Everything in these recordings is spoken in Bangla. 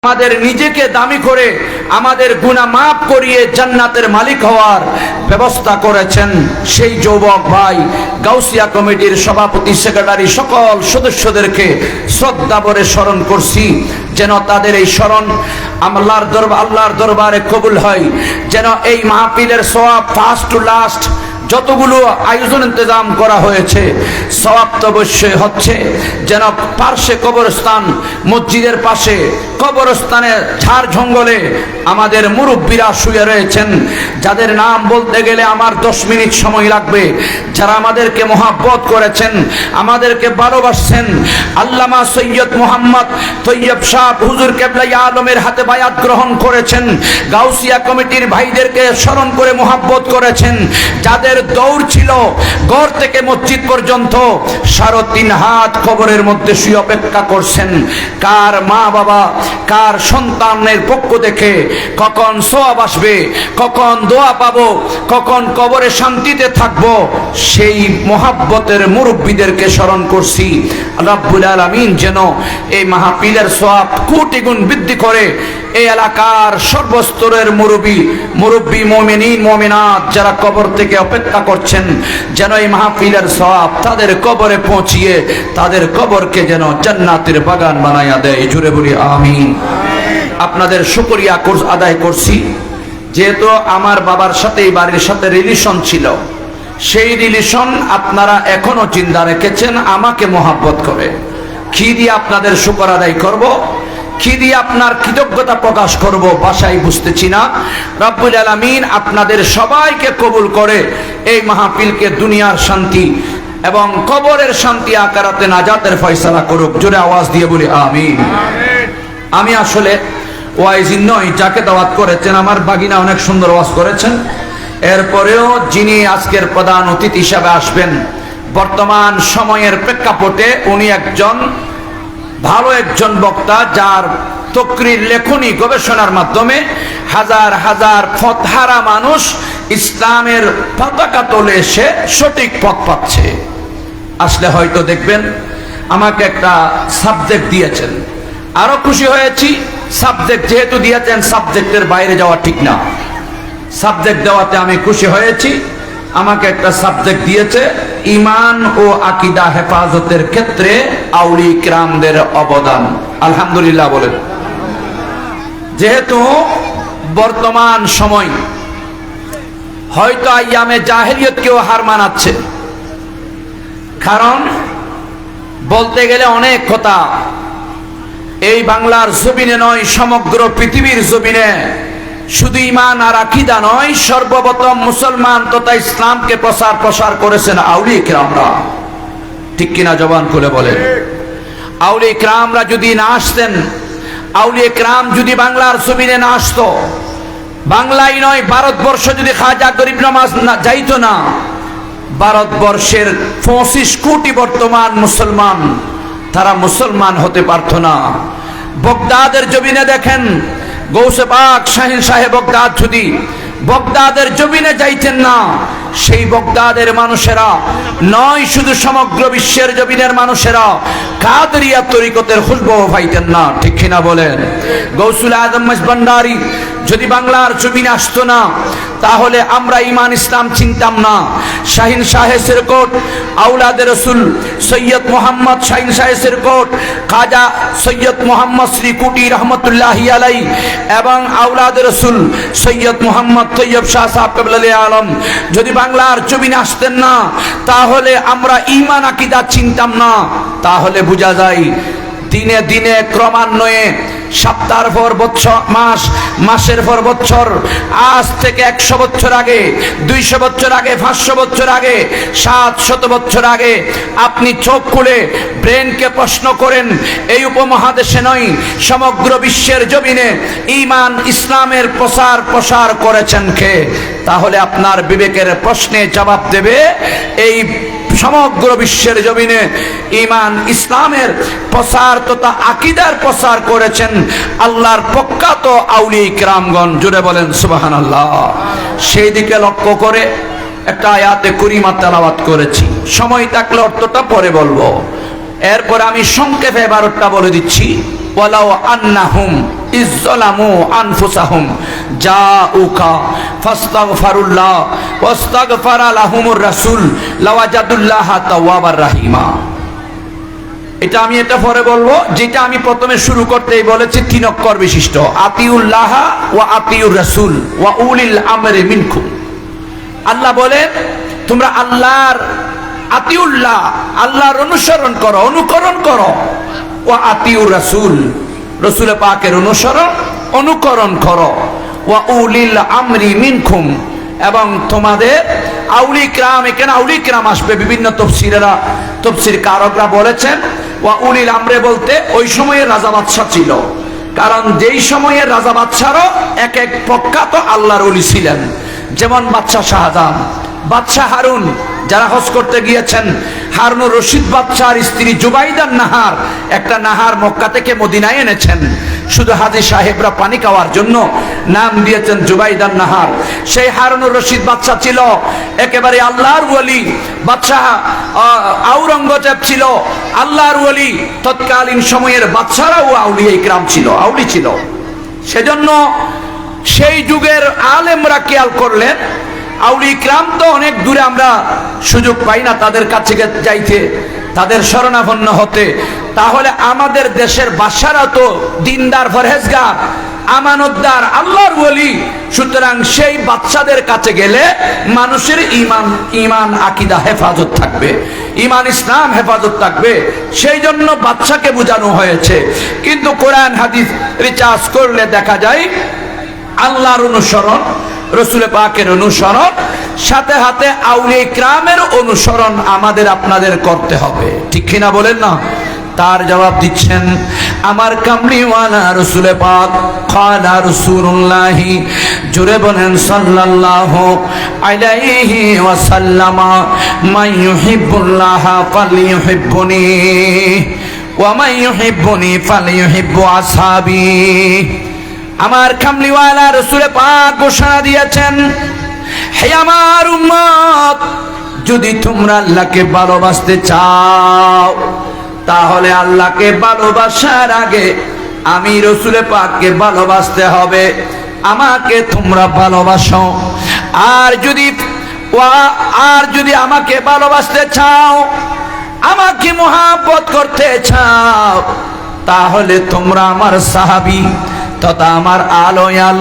আমাদের নিজেকে দামি করে আমাদের গুনাহ মাফ করিয়ে জান্নাতের মালিক হওয়ার ব্যবস্থা করেছেন সেই যুবক ভাই গাউসিয়া কমিটির সভাপতি সেক্রেটারি সকল সদস্যদেরকে শ্রদ্ধা ভরে স্মরণ করছি, যেন তাদের এই স্মরণ আল্লাহর দরবারে কবুল হয়, যেন এই মাহফিলের সওয়াব ফার্স্ট টু লাস্ট যতগুলো আয়োজন ইন্তজাম করা হয়েছে সওয়াব তো অবশ্যই হচ্ছে, যেন পার্শ্বে কবরস্থান, মসজিদের পাশে কবরস্থানে ঝাড় জঙ্গলে আমাদের মুরব্বীরা শুয়ে রয়েছেন, যাদের নাম বলতে গেলে আমার 10 মিনিট সময় লাগবে, যারা আমাদেরকে মহাব্বত করেছেন, আমাদেরকে ভালোবাসছেন। আল্লামা সৈয়দ মোহাম্মদ তৈয়ব শাহ হুজুর কেবলাই আলমের হাতে বায়াত গ্রহণ করেছেন, গাউসিয়া কমিটির ভাইদেরকে স্মরণ করে মহাব্বত করেছেন, যাদের দৌড় ছিল ঘর থেকে মসজিদ পর্যন্ত 3.5 হাত কবরের মধ্যে শুয়ে অপেক্ষা করছেন কার মা বাবা, কার সন্তানের পক্ষ থেকে কখন সওয়াব আসবে, কখন দোয়া পাবো, কখন কবরে শান্তিতে থাকবো, সেই মহাব্বতের মুরব্বীদেরকে স্মরণ করছি। রব্বুল আলামিন যেন এই মাহফিলের সওয়াব কোটি গুণ বৃদ্ধি করে এই এলাকার সর্বস্তরের মুরব্বী মুমিনিন মুমিনাত যারা কবর থেকে অপেক্ষা করছেন, যেন এই মাহফিলের সওয়াব তাদের কবরে পৌঁছিয়ে তাদের কবরকে যেন জান্নাতের বাগান বানাইয়া দেয়। জুড়ে বলি আমিন। আপনাদের শুকরিয়া আদায় করছি, যেহেতু আমার বাবার সাথে এই বাড়ির সাথে রিলেশন ছিল, সেই রিলেশন আপনারা এখনো জিন্দা রেখেছেন আমাকে মহাব্বত করে। কি দিয়ে আপনাদের শুকর আদায় করব, কি দিয়ে আপনার কৃতজ্ঞতা প্রকাশ করব ভাষায় বুঝতেছি না। রব্বুল আলামিন আপনাদের সবাইকে কবুল করে এই মাহফিলকে দুনিয়ার শান্তি এবং কবরের শান্তি আকারাতে নাজাতের ফয়সালা করুক। জোরে আওয়াজ দিয়ে বলি আমিন। আমি আসলে ওয়াইজ নই, যাকে দাওয়াত করেছেন আমার বাগিনা অনেক সুন্দর ওয়াজ করেছেন, এরপরেও যিনি আজকের প্রধান অতিথি হিসাবে আসবেন, বর্তমান সময়ের প্রেক্ষাপটে উনি ভালো একজন বক্তা, যার তকরির লেখনী গবেষণার মাধ্যমে হাজার হাজার পথহারা মানুষ ইসলামের পতাকা তোলে এসে সঠিক পথ পাচ্ছে। আসলে হয়তো দেখবেন আমাকে একটা সাবজেক্ট দিয়েছেন, আরো খুশি হয়েছি। সাবজেক্ট যেহেতু দিয়েছেন, সাবজেক্টের বাইরে যাওয়া ঠিক না, সাবজেক্ট দেওয়াতে আমি খুশি হয়েছি। আমাকে একটা সাবজেক্ট দিয়েছে, ঈমান ও আকীদা হেফাজতের ক্ষেত্রে আউলিয়া কিরামদের অবদান। আলহামদুলিল্লাহ বলেন। যেহেতু বর্তমান সময় হয়তো আইয়ামে জাহেলিয়তকেও হার মানাচ্ছে, কারণ বলতে গেলে অনেক কথা এই বাংলার জমিনে নয়, সমগ্র পৃথিবীর জমিনে শুধু ঈমান আর আকীদা নয়, সর্বপ্রথম মুসলমান তথা ইসলামকে প্রসার করেছেন আউলিয়া কিরামরা। ঠিক কিনা জবান খুলে বলেন। আউলিয়া কিরামরা যদি না আসতেন, আউলিয়া কিরাম যদি বাংলার জমিনে না আসতো, বাংলাই নয় ভারতবর্ষ যদি খাজা গরিব নওয়াজ না যাইতো না, ভারতবর্ষের 25 কোটি বর্তমান মুসলমান তারা মুসলমান হতে পারতো না। বগদাদের জমিনে দেখেন, গৌসে পাক শাহিন সাহেব বগদাদ যদি বগদাদের জমিনে যাইতেন না, সেই বগদাদের মানুষেরা নয়, শুধু সমগ্র বিশ্বের জমিনের মানুষেরা কাদরিয়া তরিকতের খুশবু পাইতেন না। ঠিক কিনা বলেন। গৌসুল আজম ভান্ডারী যদি বাংলার জমিনে আসতো না, তাহলে আমরা ঈমান ইসলাম চিনতাম না। শাহিন শাহে সিরকোট, আওলাদে রসুল সৈয়দ মোহাম্মদ শাহিন শাহে সিরকোট, খাজা সৈয়দ মোহাম্মদ শ্রীকুটি রহমতুল্লাহি আলাইহি এবং আওলাদে রসুল সৈয়দ মোহাম্মদ তৈয়ব শাহ সাহেব কেবলাই আলম যদি বাংলার জমিনে আসতেন না, তাহলে আমরা ঈমান আকীদা চিনতাম না। তাহলে বোঝা যায় দিনে দিনে ক্রমান্বয়ে সপ্তাহের পর বছর, মাসের পর বছর, আজ থেকে 100 বছর আগে, 200 বছর আগে, 500 বছর আগে, 700 বছর আগে আপনি চোখ খুলে ব্রেনকে প্রশ্ন করেন, এই উপমহাদেশে নয় সমগ্র বিশ্বের জমিনে ঈমান ইসলামের প্রসার করেছেন কে? তাহলে আপনার বিবেকের প্রশ্নে জবাব দেবে এই সমগ্র বিশ্বের জমিনে ঈমান ইসলামের প্রসার তথা আকীদার প্রসার করেছেন আল্লাহর প্রখ্যাত আউলিয়া কিরামগণ। জুড়ে বলেন সুবহানাল্লাহ। সেই দিকে লক্ষ্য করে একটা আয়াতে কারিমা তেলাওয়াত করেছি, সময় থাকলে অর্থটা পরে বলবো, এরপর আমি সংক্ষেপে 12টা বলে দিচ্ছি। ওয়ালাউ আন্নাহুম ইজ্জালামু আনফুসাহুম জাউকা ফাস্তাগফিরুল্লাহ ওয়াস্তাগফারা লাহুমুর রাসূল লাওয়াজাদুল্লাহা তাওয়াবার রাহিমা। এটা আমি পরে বলবো, যেটা আমি প্রথমে শুরু করতেই বলেছি 3 অক্ষর বিশিষ্ট, আতিউল্লাহ ওয়া আতিউর রাসূল ওয়া উলিল আমরি মিনকুম। আল্লাহ বলেন তোমরা আল্লাহর আতিউল্লাহ, আল্লাহর অনুসরণ করো, অনুকরণ করো, ওয়া আতিউর রাসূল, রাসূল পাকের অনুকরণ করো, ওয়া উলিল আমরি মিনকুম, এবং তোমাদের আউলি কিরাম, এখানে আউলি কিরাম আসবে। বিভিন্ন তফসির কারকরা বলেছেন ওয়া উলিল আমরে বলতে ওই সময়ের রাজা বাদশা ছিল, কারণ যেই সময়ের রাজা বাদশারও এক এক প্রখ্যাত আল্লাহর ওলি ছিলেন। যেমন বাদশা শাহজাহান, বাদশা হারুন, যারা হজ করতে গিয়েছেন, হারুনুর রশিদ বাদশার স্ত্রী জুবাইদার নাহার, একটা নাহার মক্কা থেকে মদিনায় এনেছেন, শুধু হাজী সাহেবরা পানি খাওয়ার জন্য নাম দিয়েছেন জুবাইদার নাহার। সেই হারুনুর রশিদ বাদশা ছিল একেবারে আল্লাহর ওলি। বাদশাহ আওরঙ্গজেব ছিল আল্লাহর ওলি। তৎকালীন সময়ের বাদশারাও আউলিয়া ইকরাম ছিল, আউলি ছিল। সেজন্য সেই যুগের আলেমরা খেয়াল করলেন, আউলি ইকরাম তো অনেক দূরে, আমরা সুযোগ পাই না তাদের কাছে যাইতে, তাদের শরণাপন্ন হতে। তাহলে আমাদের দেশের বাদশারা তো দিনদার, পরহেজগার, আমানতদার, আল্লাহর ওলি। সুতরাং সেই বাদশাদের কাছে গেলে মানুষের ইমান আকীদা হেফাজত থাকবে, ইমান ইসলাম হেফাজত থাকবে। সেই জন্য বাদশাকে বোঝানো হয়েছে। কিন্তু কোরআন হাদিস রিসার্চ করলে দেখা যায় আল্লাহর অনুসরণ, রাসূল পাকের অনুসরণ, সাথে সাথে আউলিয়া ইকরামের অনুসরণ আমাদের আপনাদের করতে হবে। ঠিক কিনা বলেন না? তার জবাব দিচ্ছেন আমার কামলিওয়ালা রাসূল পাক, ক্বালা রাসূলুল্লাহি, জোরে বলেন সাল্লাল্লাহু আলাইহি ওয়াসাল্লামা, মান ইউহিব্বুল্লাহ ফালইউহিব্বুনি ওয়া মান ইউহিব্বুনি ফালইউহিব্বু আসহাবি। আমার কামলিওয়ালা রাসূল পাক ঘোষণা দিয়েছেন, হে আমার উম্মত, যদি তোমরা আল্লাহকে ভালোবাসতে চাও তাহলে আল্লাহকে ভালোবাসার আগে আমি রাসূল পাককে ভালোবাসতে হবে। আমাকে তোমরা ভালোবাসো। আর যদি আমাকে ভালোবাসতে চাও, আমাকে মহব্বত করতে চাও, তাহলে তোমরা আমার সাহাবী তথা আমার আলোয়াল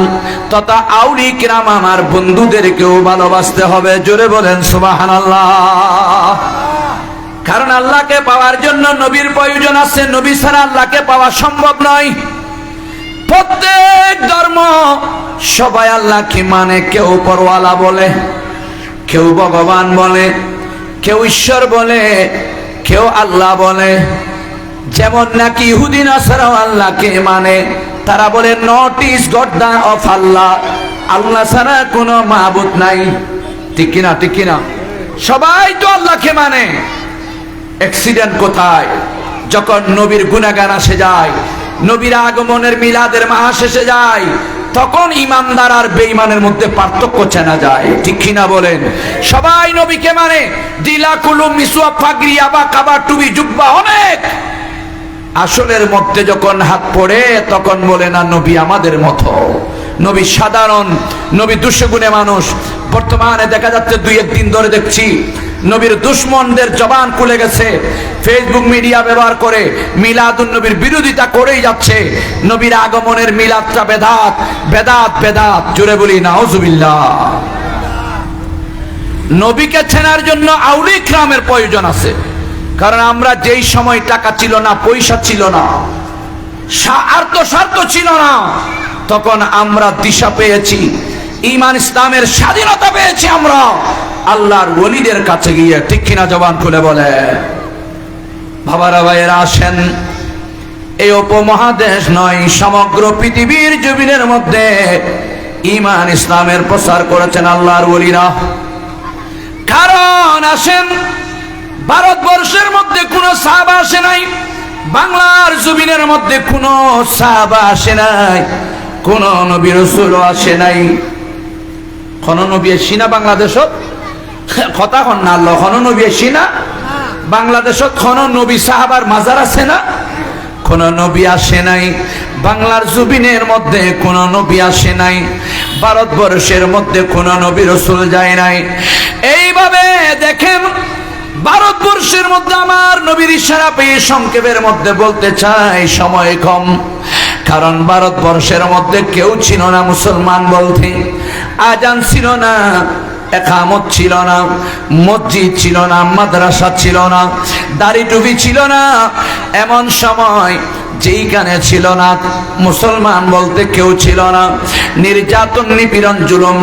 তথা আউলি কিরাম, আমার বন্ধুদেরকেও ভালোবাসতে হবে। জোরে বলেন সুবহানাল্লাহ। কারণ আল্লাহকে পাওয়ার জন্য নবীর প্রয়োজন আছে, নবী ছাড়া আল্লাহকে পাওয়া সম্ভব নয়। প্রত্যেক ধর্ম সবাই আল্লাহকে মানে, কেউ উপরওয়ালা বলে, কেউ ভগবান বলে, কেউ ঈশ্বর বলে, কেউ আল্লাহ বলে। যেমন নাকি ইহুদি নাসারাও আল্লাহকে মানে, তারা বলে not is god the of আল্লাহ, আল্লাহ ছাড়া কোনো মাবুদ নাই। ঠিক কিনা? ঠিক কিনা? সবাই তো আল্লাহকে মানে। অ্যাক্সিডেন্ট কোথায়? যখন নবীর গুনাহগান আসে যায়, নবীর আগমনের মিলাদের মাস এসে যায়, তখন ইমানদার আর বেঈমানের মধ্যে পার্থক্য চেনা যায়। ঠিক কিনা বলেন? সবাই নবীকে মানে, দিলা কুলুম মিসওয়াক পাগড়ি আবা কাবা টুবি জুব্বা অনেক, আসলের মধ্যে যখন হাত পড়ে তখন বলে না নবী আমাদের মতো, নবী সাধারণ, নবী দুঃগুণে মানুষ। বর্তমানে দেখা যাচ্ছে 2-1 দিন ধরে দেখছি নবীর দুশ্মনদের জবান খুলে গেছে, ফেসবুক মিডিয়া ব্যবহার করে মিলাদুন নবীর বিরোধিতা করেই যাচ্ছে। নবীর আগমনের মিলাদটা বেদাত, বেদাত, বেদাত। জোরে বলি নাউজুবিল্লাহ। নবীকে চেনার জন্য আউলি ইকরামের প্রয়োজন আছে। কারণ আমরা যেই সময় টাকা ছিল না, পয়সা ছিল না, স্বার্থ ছিল না, তখন আমরা দিশা পেয়েছি, ঈমান ইসলামের স্বাধীনতা পেয়েছি আমরা আল্লাহর ওলিদের কাছে গিয়ে। ঠিক কিনা? জবান খুলে বলে। বাবারা ভাইয়েরা আসেন, এই উপমহাদেশ নয়, সমগ্র পৃথিবীর জমিনের মধ্যে ঈমান ইসলামের প্রচার করেছেন আল্লাহর ওলিরা। কারণ আসেন, ভারতবর্ষের মধ্যে কোনো সাহাবা আসে নাই, বাংলার জমিনের মধ্যে কোনো সাহাবা আসে নাই, কোন নবী রাসূল আসে নাই। কোন নবী আসি না বাংলাদেশত? কথা হন না, আল্লাহ কোন নবী আসি না বাংলাদেশত? কোন নবী সাহাবার মাজার আছে না? কোন নবী আসে নাই, বাংলার জমিনের মধ্যে কোন নবী আসে নাই, ভারতবর্ষের মধ্যে কোন নবী রাসূল যায় নাই। এইভাবে দেখেন, ভারতবর্ষের মধ্যে আমার নবীর ইশারা পেয়ে সংক্ষেপের মধ্যে বলতে চাই, সময় কম, কারণ ভারতবর্ষের মধ্যে কেউ ছিল না মুসলমান বলতে। আজান ছিল না, একামত ছিল না, মসজিদ ছিল না, মাদ্রাসা ছিল না, দাড়ি টুপি ছিল না। এমন সময় যেইখানে ছিল না মুসলমান বলতে কেউ ছিল না। নির্যাতন, নিপীড়ন, জুলুম,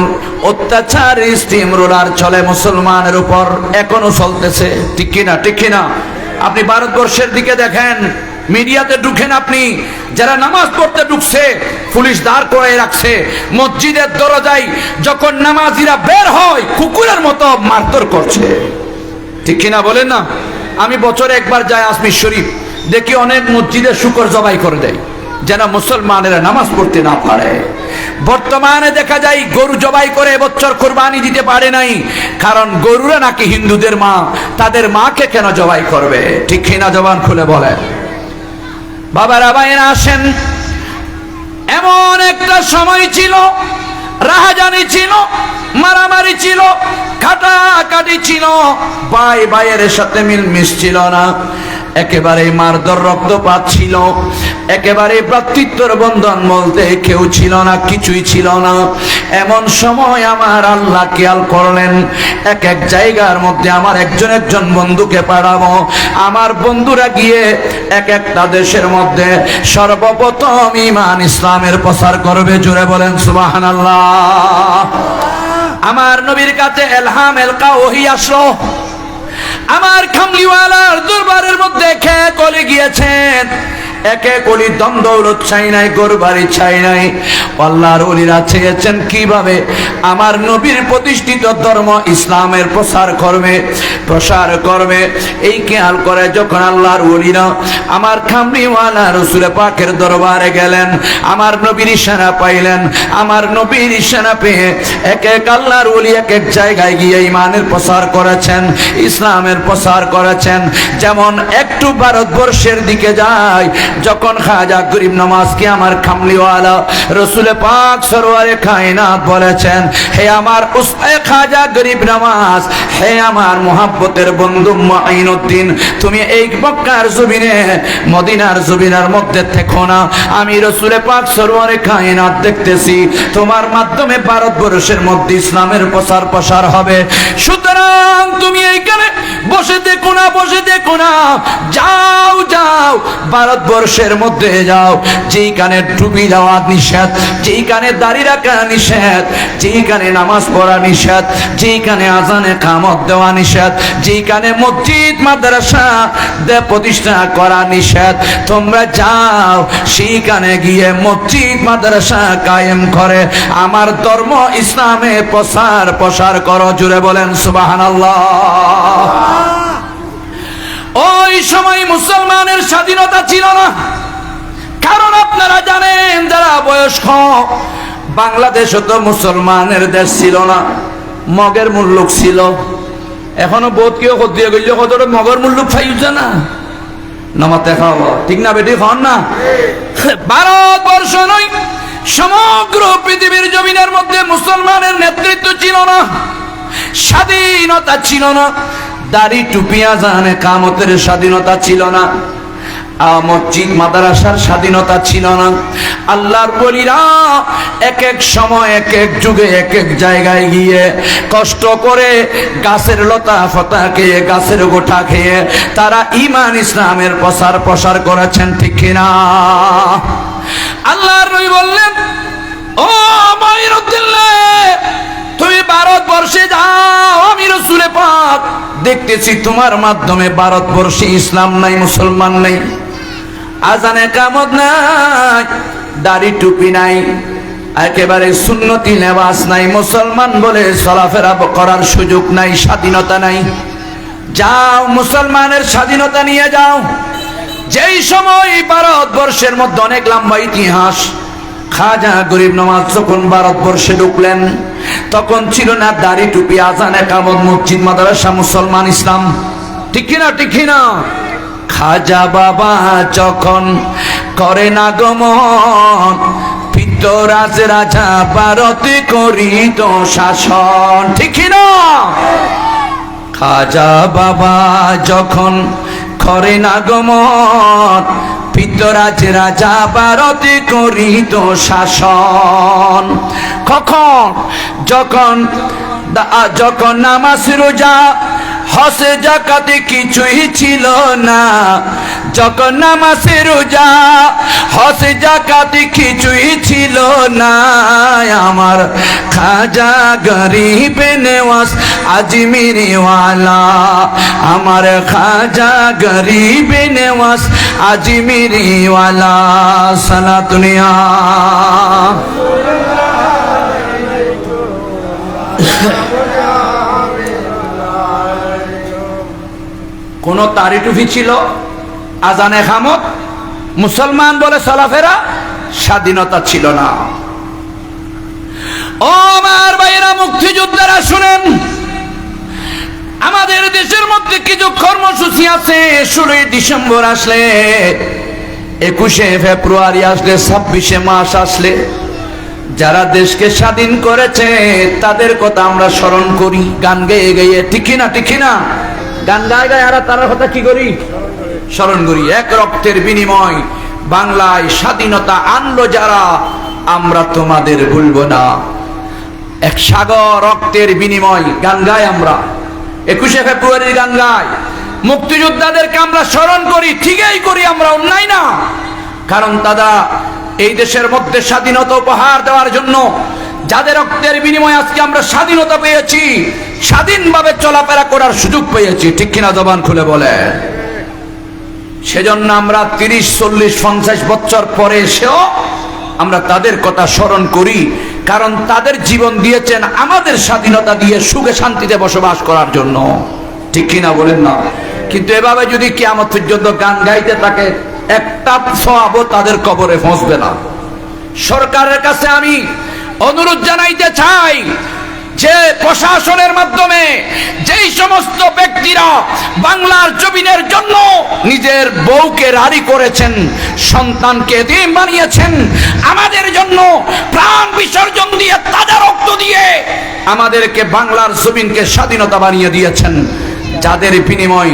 অত্যাচার, স্টিম রোলার চলে মুসলমানের উপর, এখনো চলতেছে। ঠিক কিনা? ঠিক কিনা? আপনি ভারতবর্ষের দিকে দেখেন, মিডিয়াতে ঢুকেন আপনি, যারা নামাজ পড়তে ঢুকছে পুলিশ দাঁড় করে রাখছে। মসজিদের দরজায় যখন নামাজিরা বের হয় কুকুরের মতো মারধর করছে। ঠিক কিনা বলেন না? আমি বছরে একবার যাই আজমির শরীফ, দেখি অনেক মসজিদে শুকর জবাই করে দেয় যেন মুসলমানেরা নামাজ পড়তে না পারে। বর্তমানে দেখা যায় গরু জবাই করে এবছর কুরবানি দিতে পারে নাই, কারণ গরুরা নাকি হিন্দুদের মা, তাদের মাকে কেন জবাই করবে? ঠিক কিনা? জবান খুলে বলে। বাবারা ভাইয়েরা আসেন, এমন একটা সময় ছিল, রাহাজানি ছিল, মারামারি ছিল, কাটাকাটি ছিল, ভাই ভাইয়ের সাথে মিলমিশ ছিল না, একেবারে মারধর, রক্তপাত ছিল, একেবারে ভ্রাতৃত্বের বন্ধন বলতে কেউ ছিল না, কিছুই ছিল না। এমন সময় আমার আল্লাহ খেয়াল করলেন, এক এক জায়গার মধ্যে আমার একজন একজন বন্ধুকে পাঠাবো। আমার বন্ধুরা গিয়ে এক একটা দেশের মধ্যে সর্বপ্রথম ঈমান ইসলামের প্রচার করবে। জোরে বলেন সুবহানাল্লাহ। আমার নবীর কাছে এলহাম, এলকা, ওহী আসলো। আমার কামলিওয়ালার দরবারের মধ্যে খেয়ে কলে গিয়েছেন, একে কলি দ্বন্দ্ব চাই নাই, গরবারি চাই নাই। আল্লাহর ওলিরা চেয়েছেন কিভাবে আমার নবীর প্রতিষ্ঠিত ধর্ম ইসলামের প্রসার করবে। এই খেয়াল করে যখন আল্লাহর ওলিরা আমার কামলিওয়ালা রাসূল পাকের দরবারে গেলেন, আমার নবীর ইশারা পাইলেন। আমার নবীর ইশারা পেয়ে এক এক আল্লাহর ওলি এক এক জায়গায় গিয়ে ঈমানের প্রসার করেছেন, ইসলামের প্রসার করেছেন। যেমন একটু ভারতবর্ষের দিকে যায়, যখন খাজা গরিব নওয়াজকে আমার কামলিওয়ালা রাসূল পাক সরওয়ারে কায়নাত বলেছেন, হে আমার উস্তাদ খাজা গরিব নওয়াজ, হে আমার মুহাব্বতের বন্ধু মুঈনুদ্দিন, তুমি এই মক্কার জমিনে, মদিনার জমিনের মধ্যে থেকো না, আমি রাসূল পাক সরওয়ারে কায়নাত দেখতেছি, তোমার মাধ্যমে ভারতবর্ষের মধ্যে ইসলামের প্রসার হবে। সুতরাং তুমি এইখানে বসে দেখো না, যাও ভারতবর্ষের মধ্যে যাও, যেইখানে টুপি দেওয়া নিষেধ, যেইখানে দাড়ি রাখা নিষেধ, যেইখানে নামাজ পড়া নিষেধ, যেইখানে আজানে কামত দেওয়া নিষেধ, যেইখানে মসজিদ মাদ্রাসা প্রতিষ্ঠা করা নিষেধ, তোমরা যাও সেইখানে গিয়ে মসজিদ মাদ্রাসা কায়েম করে আমার ধর্ম ইসলামে প্রসার করো। জুড়ে বলেন সুবহানাল্লাহ। ওই সময় মুসলমানের স্বাধীনতা ছিল না, কারণ আপনারা জানেন যারা বয়স্ক, বাংলাদেশও তো মুসলমানের দেশ ছিল না, মগের মুল্লুক ছিল। এখনো বোধ কেউ দিয়ে গেল কতটা মগের মুল্লুক ফাইছে না, নামাতে খাওয়া ঠিক না? বেটি খান না। ভারতবর্ষ নয়, সমগ্র পৃথিবীর জমিনের মধ্যে মুসলমানের নেতৃত্ব ছিল না, স্বাধীনতা ছিল না, দাড়ি টুপি আজানে কামতের স্বাধীনতা ছিল না, মসজিদ মাদ্রাসার স্বাধীনতা ছিল না। আল্লাহর ওলিরা এক এক সময় এক এক যুগে এক এক জায়গায় গিয়ে কষ্ট করে গাছের লতা ফতা খেয়ে, গাছের গোটা খেয়ে তারা ঈমান ইসলামের প্রসার করেছেন। ঠিক কিনা? আল্লাহর নবী বললেন, ও মুঈনুদ্দিন, তুমি ভারতবর্ষে যাও, আমি রাসূল পাক দেখতেছি তোমার মাধ্যমে ভারতবর্ষে ইসলাম নাই, মুসলমান নাই, আজানে কামত নাই, দাড়ি টুপি নাই, একেবারে সুন্নতি লেবাস নাই, মুসলমান বলে চলাফেরা করার সুযোগ নাই, স্বাধীনতা নাই। যাও মুসলমানের স্বাধীনতা নিয়ে যাও। যেই সময় ভারতবর্ষের মধ্যে অনেক লম্বা ইতিহাস, খাজা গরিব নওয়াজ যখন ভারতবর্ষে ঢুকলেন তখন ছিল না দাড়ি টুপি, আজান, একামত, মসজিদ মাদ্রাসা, মুসলমান, ইসলাম। ঠিক কিনা? ঠিক কিনা? খাজা বাবা যখন করে না গমন, পিতরাজ রাজা ভারতে করিত শাসন। ঠিক না? খাজা বাবা যখন করে না গমন, পিতরাজ রাজা ভারতে করিত শাসন। কখন? যখন নামাজ রোজা হজ যাকাতে কিছুই ছিল না, যখন নামাজ রোজা হজ যাকাতে কিছুই ছিল না, আমার খাজা গরিব নেওয়াজ আজমিরি ওয়ালা, আমার খাজা গরিব নেওয়াজ আজমিরি ওয়ালা। সালাতুনিয়া কোন তারি টুপি ছিল, আজানে খামত, মুসলমান বলে চলাফেরা, স্বাধীনতা ছিল না। ও আমার ভাইরা, মুক্তিযোদ্ধারা শুনেন, আমাদের দেশের মধ্যে কিছু কর্মসূচি আছে। 16 ডিসেম্বর আসলে, 21শে ফেব্রুয়ারি আসলে, 26শে মার্চ আসলে, যারা দেশকে স্বাধীন করেছে তাদের কথা আমরা স্মরণ করি গান গেয়ে গেয়ে। ঠিক না? ঠিক না? গান গায়ে গায়ে আর তার কথা কি করি? স্মরণ করি। এক রক্তের বিনিময় বাংলায় স্বাধীনতা আনলো যারা, আমরা তোমাদের ভুলব না। এক সাগর রক্তের বিনিময় গান গাই আমরা, 21শে ফেব্রুয়ারির গান গাই। মুক্তিযোদ্ধাদেরকে আমরা স্মরণ করি, ঠিকই করি, আমরা অন্যায় না। কারণ তারা এই দেশের মধ্যে স্বাধীনতা উপহার দেওয়ার জন্য, যাদের রক্তের বিনিময়ে আজকে আমরা স্বাধীনতা পেয়েছি, স্বাধীনভাবে চলাফেরা করার সুযোগ পেয়েছি। ঠিক কিনা? জবান খুলে বলে। সেজন্য আমরা 30, 40, 50 বছর পরে এসেও আমরা তাদের কথা স্মরণ করি, কারণ তাদের জীবন দিয়েছেন আমাদের স্বাধীনতা দিয়ে সুখে শান্তিতে বসবাস করার জন্য। ঠিক কিনা বলেন না? কিন্তু এভাবে যদি কিয়ামত পর্যন্ত গান গাইতে থাকে, একটা সওয়াবও তাদের কবরে পৌঁছবে না। সরকারের কাছে আমি অনুরোধ জানাইতে চাই যে প্রশাসনের মাধ্যমে যেই সমস্ত ব্যক্তিরা বাংলার জমিনের জন্য নিজের বউকে রারি করেছেন, সন্তানকে এতিম বানিয়েছেন, আমাদের জন্য প্রাণ বিসর্জন দিয়ে, তাজা রক্ত দিয়ে আমাদেরকে বাংলার জমিনকে স্বাধীনতা বানিয়ে দিয়েছেন, যাদের বিনিময়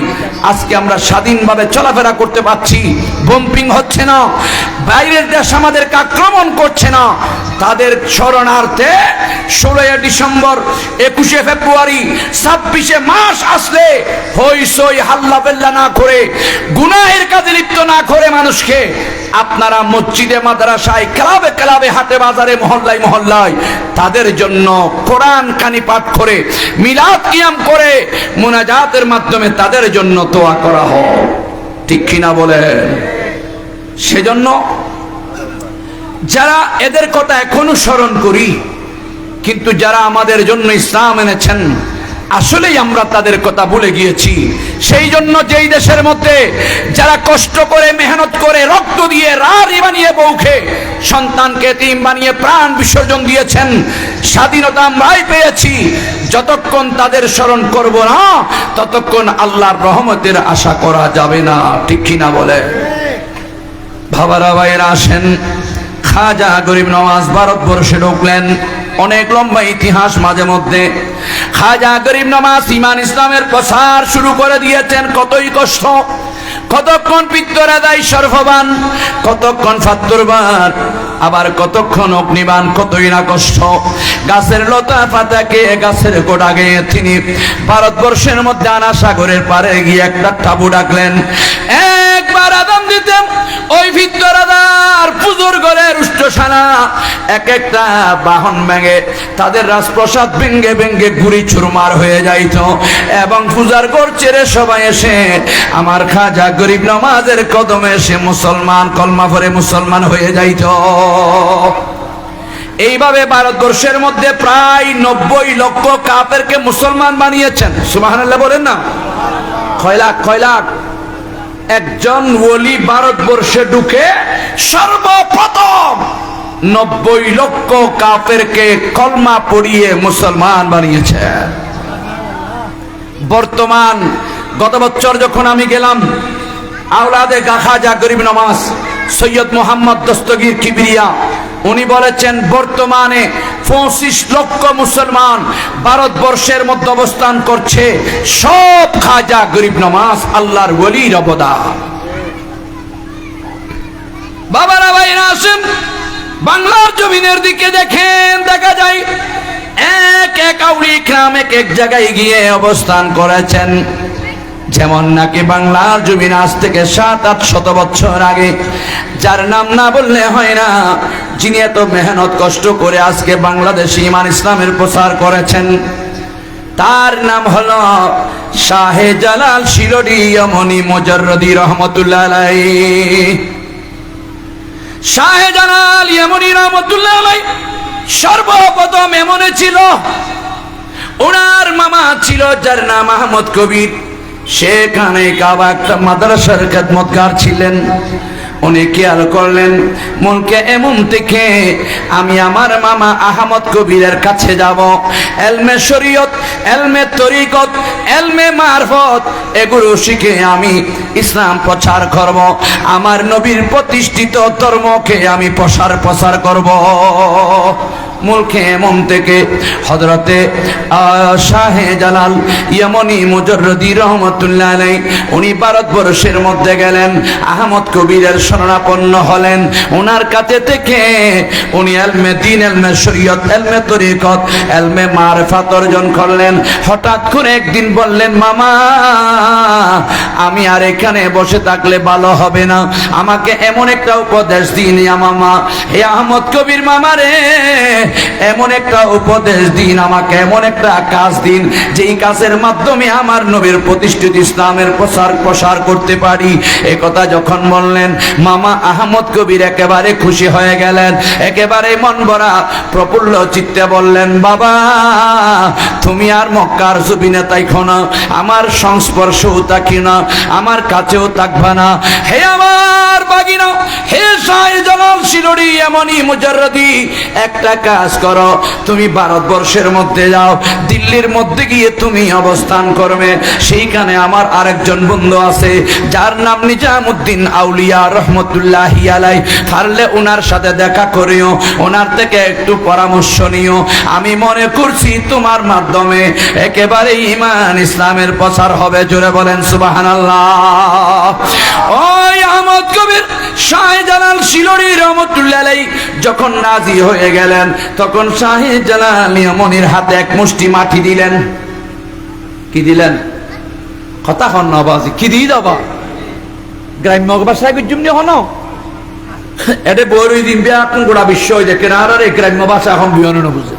আজকে আমরা স্বাধীনভাবে চলাফেরা করতে পারছি, বম্পিং হচ্ছে না, বাইরের দেশ আমাদেরকে আক্রমণ করছে না, তাদের স্মরণার্থে 16 ডিসেম্বর, 21শে ফেব্রুয়ারি, 26শে মার্চ আসলে হইচই হাল্লা বেল্লা না করে, গুনাহের কাজে লিপ্ত না করে মানুষকে আপনারা মসজিদে, মাদ্রাসায়, ক্লাবে ক্লাবে, হাটে বাজারে, মহল্লায় মহল্লায় তাদের জন্য কোরআন কানি পাঠ করে, মিলাদ কিয়াম করে, মুনাজাতের মাধ্যমে তাদের জন্য দোয়া করা হয়। ঠিক কিনা বলে? সেজন্য যারা এদের কথা এখনো স্মরণ করি, কিন্তু যারা আমাদের জন্য ইসলাম এনেছেন, আসলেই আমরা তাদের কথা ভুলে গিয়েছি। সেই জন্য যেই দেশের মধ্যে যারা কষ্ট করে, মেহনত করে, রক্ত দিয়ে, রাড়ি বানিয়ে, বউকে, সন্তানকে এতিম বানিয়ে প্রাণ বিসর্জন দিয়েছেন, স্বাধীনতা আমরাই পেয়েছি, যতক্ষণ তাদের স্মরণ করব না, ততক্ষণ আল্লাহর রহমতের আশা করা যাবে না। ঠিক কিনা বলে? বাবারা, ভাইয়েরা, আসেন, খাজা গরিব নওয়াজ ভারতবর্ষে ঢুকলেন। অনেক লম্বা ইতিহাস মাঝে মধ্যে। খাজা গরিব নওয়াজ ঈমান ইসলামের প্রচার শুরু করে দিয়েছেন। কতই কষ্ট, কতক্ষণ পিত্তরাদাই সর্ববান, কতক্ষণ ফাত্তরবান, আবার কতক্ষণ অগ্নিবান, কতই না কষ্ট। গাছের লতা পাতাকে, গাছের গোড়াকে তিনি ভারতবর্ষের মধ্যে আনা সাগরের পারে গিয়ে একটা তাঁবু ডাকলেন। একবার আদান দিতেন, ওই ভিত্তরাদার পুজোর ঘরের উষ্টসানা এক একটা বাহন ভেঙে, তাদের রাজপ্রসাদ ভেঙ্গে ভেঙ্গে গুড়ি চুরমার হয়ে যাইত, এবং পূজার ঘর ছেড়ে সবাই এসে আমার খাজা গরিব নওয়াজের কদমে এসে মুসলমান, কলমা পড়ে মুসলমান হয়ে যাইত। এইভাবে ভারতবর্ষের মধ্যে প্রায় 90 লক্ষ কাফেরকে মুসলমান বানিয়েছেন। সুবহানাল্লাহ বলেন না? কয় লাখ, কয় লাখ? একজন ওলি ভারতবর্ষে ঢুকে সর্বপ্রথম 90 লক্ষ কাফেরকে কলমা পড়িয়ে মুসলমান বানিয়েছে। বর্তমান গত বছর যখন আমি গেলাম আওলাদে খাজা গরিব নওয়াজ সৈয়দ মোহাম্মদ দস্তগীর কিবরিয়া উনি বলেছেন বর্তমানে 25 লক্ষ মুসলমান ভারতবর্ষের মধ্যে অবস্থান করছে, সব খাজা গরিব নওয়াজ আল্লাহর ওলির অবদান। বাবারা ভাইরা আসেন, বাংলার জমিনের দিকে দেখেন, দেখা যায় এক এক আউলি ইকরাম এক এক জায়গায় গিয়ে অবস্থান করেছেন। যেমন নাকি বাংলার জমিন আজ থেকে 700-800 বছর আগে, যার নাম না বললে হয় না, যিনি এত মেহনত কষ্ট করে আজকে বাংলাদেশে ঈমান ইসলামের প্রচার করেছেন, তার নাম হলো শাহে জালাল শিরোডি ইমানি মুজাররদি রহমতুল্লাহ আলাইহি। শাহে জালাল ইমানি রহমতুল্লাহ আলাইহি সর্বপ্রথম এমনে ছিল, ওনার মামা ছিল যার নাম আহমদ কবির, সেখানে কাবা একটা মাদ্রাসার খেদমতগার ছিলেন। উনি খেয়াল করলেন মুলকে এমন থেকে আমি আমার মামা আহমদ কবিরের কাছে যাব, এলমে শরীয়ত, এলমে তরিকত, এলমে মারফত এগুলো শিখে আমি ইসলাম প্রচার করব, আমার নবীর প্রতিষ্ঠিত ধর্মকে আমি প্রসার করব। মুলকে এমন থেকে হযরতে শাহে জালাল ইমানি মুজাররদি রহমাতুল্লাহ আলাইহি উনি ভারতবর্ষের মধ্যে গেলেন, আহমদ কবিরের শরণাপন্ন হলেন। ওনার কাছে থেকে উনি ইলমে দ্বীন, ইলমে শরীয়ত, ইলমে তরিকত, ইলমে মারফত অর্জন করলেন। হঠাৎ করে একদিন বললেন, মামা আমি আর এখানে বসে থাকলে ভালো হবে না, আমাকে এমন একটা উপদেশ দিন মামা। হে আহমদ কবির মামা রে, এমন একটা উপদেশ দিন আমাকে, এমন একটা কাজ দিন যেই কাজের মাধ্যমে আমার নবীর প্রতিষ্ঠিত ইসলামের প্রসার করতে পারি। এ কথা যখন বললেন, মামা আহমদ কবির একেবারে খুশি হয়ে গেলেন, একেবারে মন ভরা প্রফুল্ল চিত্তে বললেন, বাবা তুমি আর মক্কার জমিনে তাইখো না, আমার সংস্পর্শেও তাকি না, আমার কাছেও থাকবা না। হে আমার বাগিনা, হে শাহে জালাল শিরোডি ইমানি মুজাররদি, একটা কাজ করো, তুমি ভারতবর্ষের মধ্যে যাও, দিল্লির মধ্যে গিয়ে তুমি অবস্থান করবে। সেইখানে আমার আরেকজন বন্ধু আছে যার নাম নিজামউদ্দিন আউলিয়া রহমতুল্লাহি আলাইহি, পারলে ওনার সাথে দেখা করিও, ওনার থেকে একটু পরামর্শ নিও। আমি মনে করছি তোমার মাধ্যমে একেবারে ঈমান ইসলামের প্রচার হবে। জোরে বলেন সুবহানাল্লাহ। ওই আহমদ কবির শাহে জালাল শিরোডি রহমতুল্লাহ আলাইহি যখন রাজি হয়ে গেলেন, তখন শাহে জালাল ইমানির হাতে এক মুষ্টি মাটি দিলেন। কি দিলেন? কথা হন না বাজি, কি দিয়ে দাবা গ্রাম্য ভাষায় গুজুমনি হন এটা বড়ই দিন বিয়া কোন গোড়া বিশ্ব হয়ে যায় কেন, আর এই গ্রাম্য ভাষা এখন বিয়ন না বুঝে।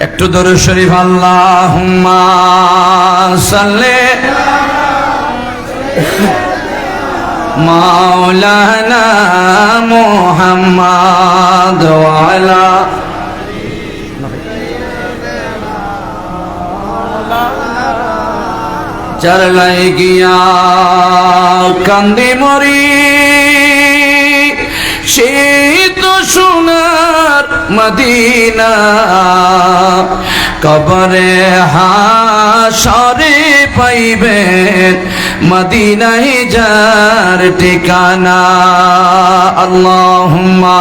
একটু দরুদ শরীফ আল্লাহুম্মা সাল্লি মাওলানা মুহাম্মদ ওয়া আলা চরলাই গিয়া কান্দি মরি, সে তো সোনার মদিনা, কবরে হাশরে পাইবেন মদিনায় যার ঠিকানা। আল্লাহুম্মা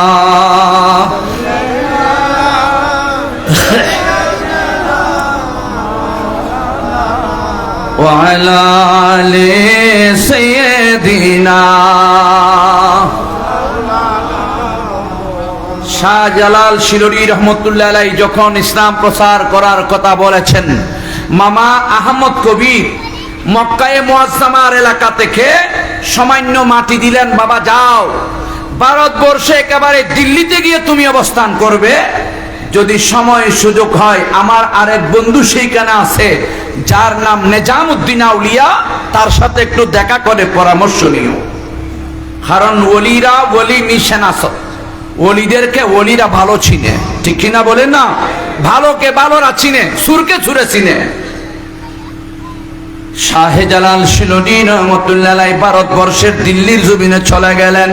ওয়া আলা আলি সাইয়্যিদিনা। শাহজালাল শিরোডি রহমতুল্লাহ আলাইহি যখন ইসলাম প্রচার করার কথা বলেছেন, মামা আহমদ কবির মক্কায়ে মুআজ্জামার এলাকা থেকে সামান্য মাটি দিলেন, বাবা যাও ভারতবর্ষে একেবারে দিল্লিতে গিয়ে তুমি অবস্থান করবে, যদি সময় সুযোগ হয় আমার আরেক বন্ধু সেইখানে আছে যার নাম নিজামউদ্দিন আউলিয়া, তার সাথে একটু দেখা করে পরামর্শ নিও। কারণ ওলিরা ওলি মিশন আছে, ওলিদেরকে ওলিরা ভালো চিনে, ঠিক কিনা বলেন না? ভালোকে ভালোরা চিনে, সুরকে সুরে চিনে। শাহে জালাল শিরোডি রহমতুল্লাহ আলাইহি ভারতবর্ষের দিল্লির জমিনে চলে গেলেন।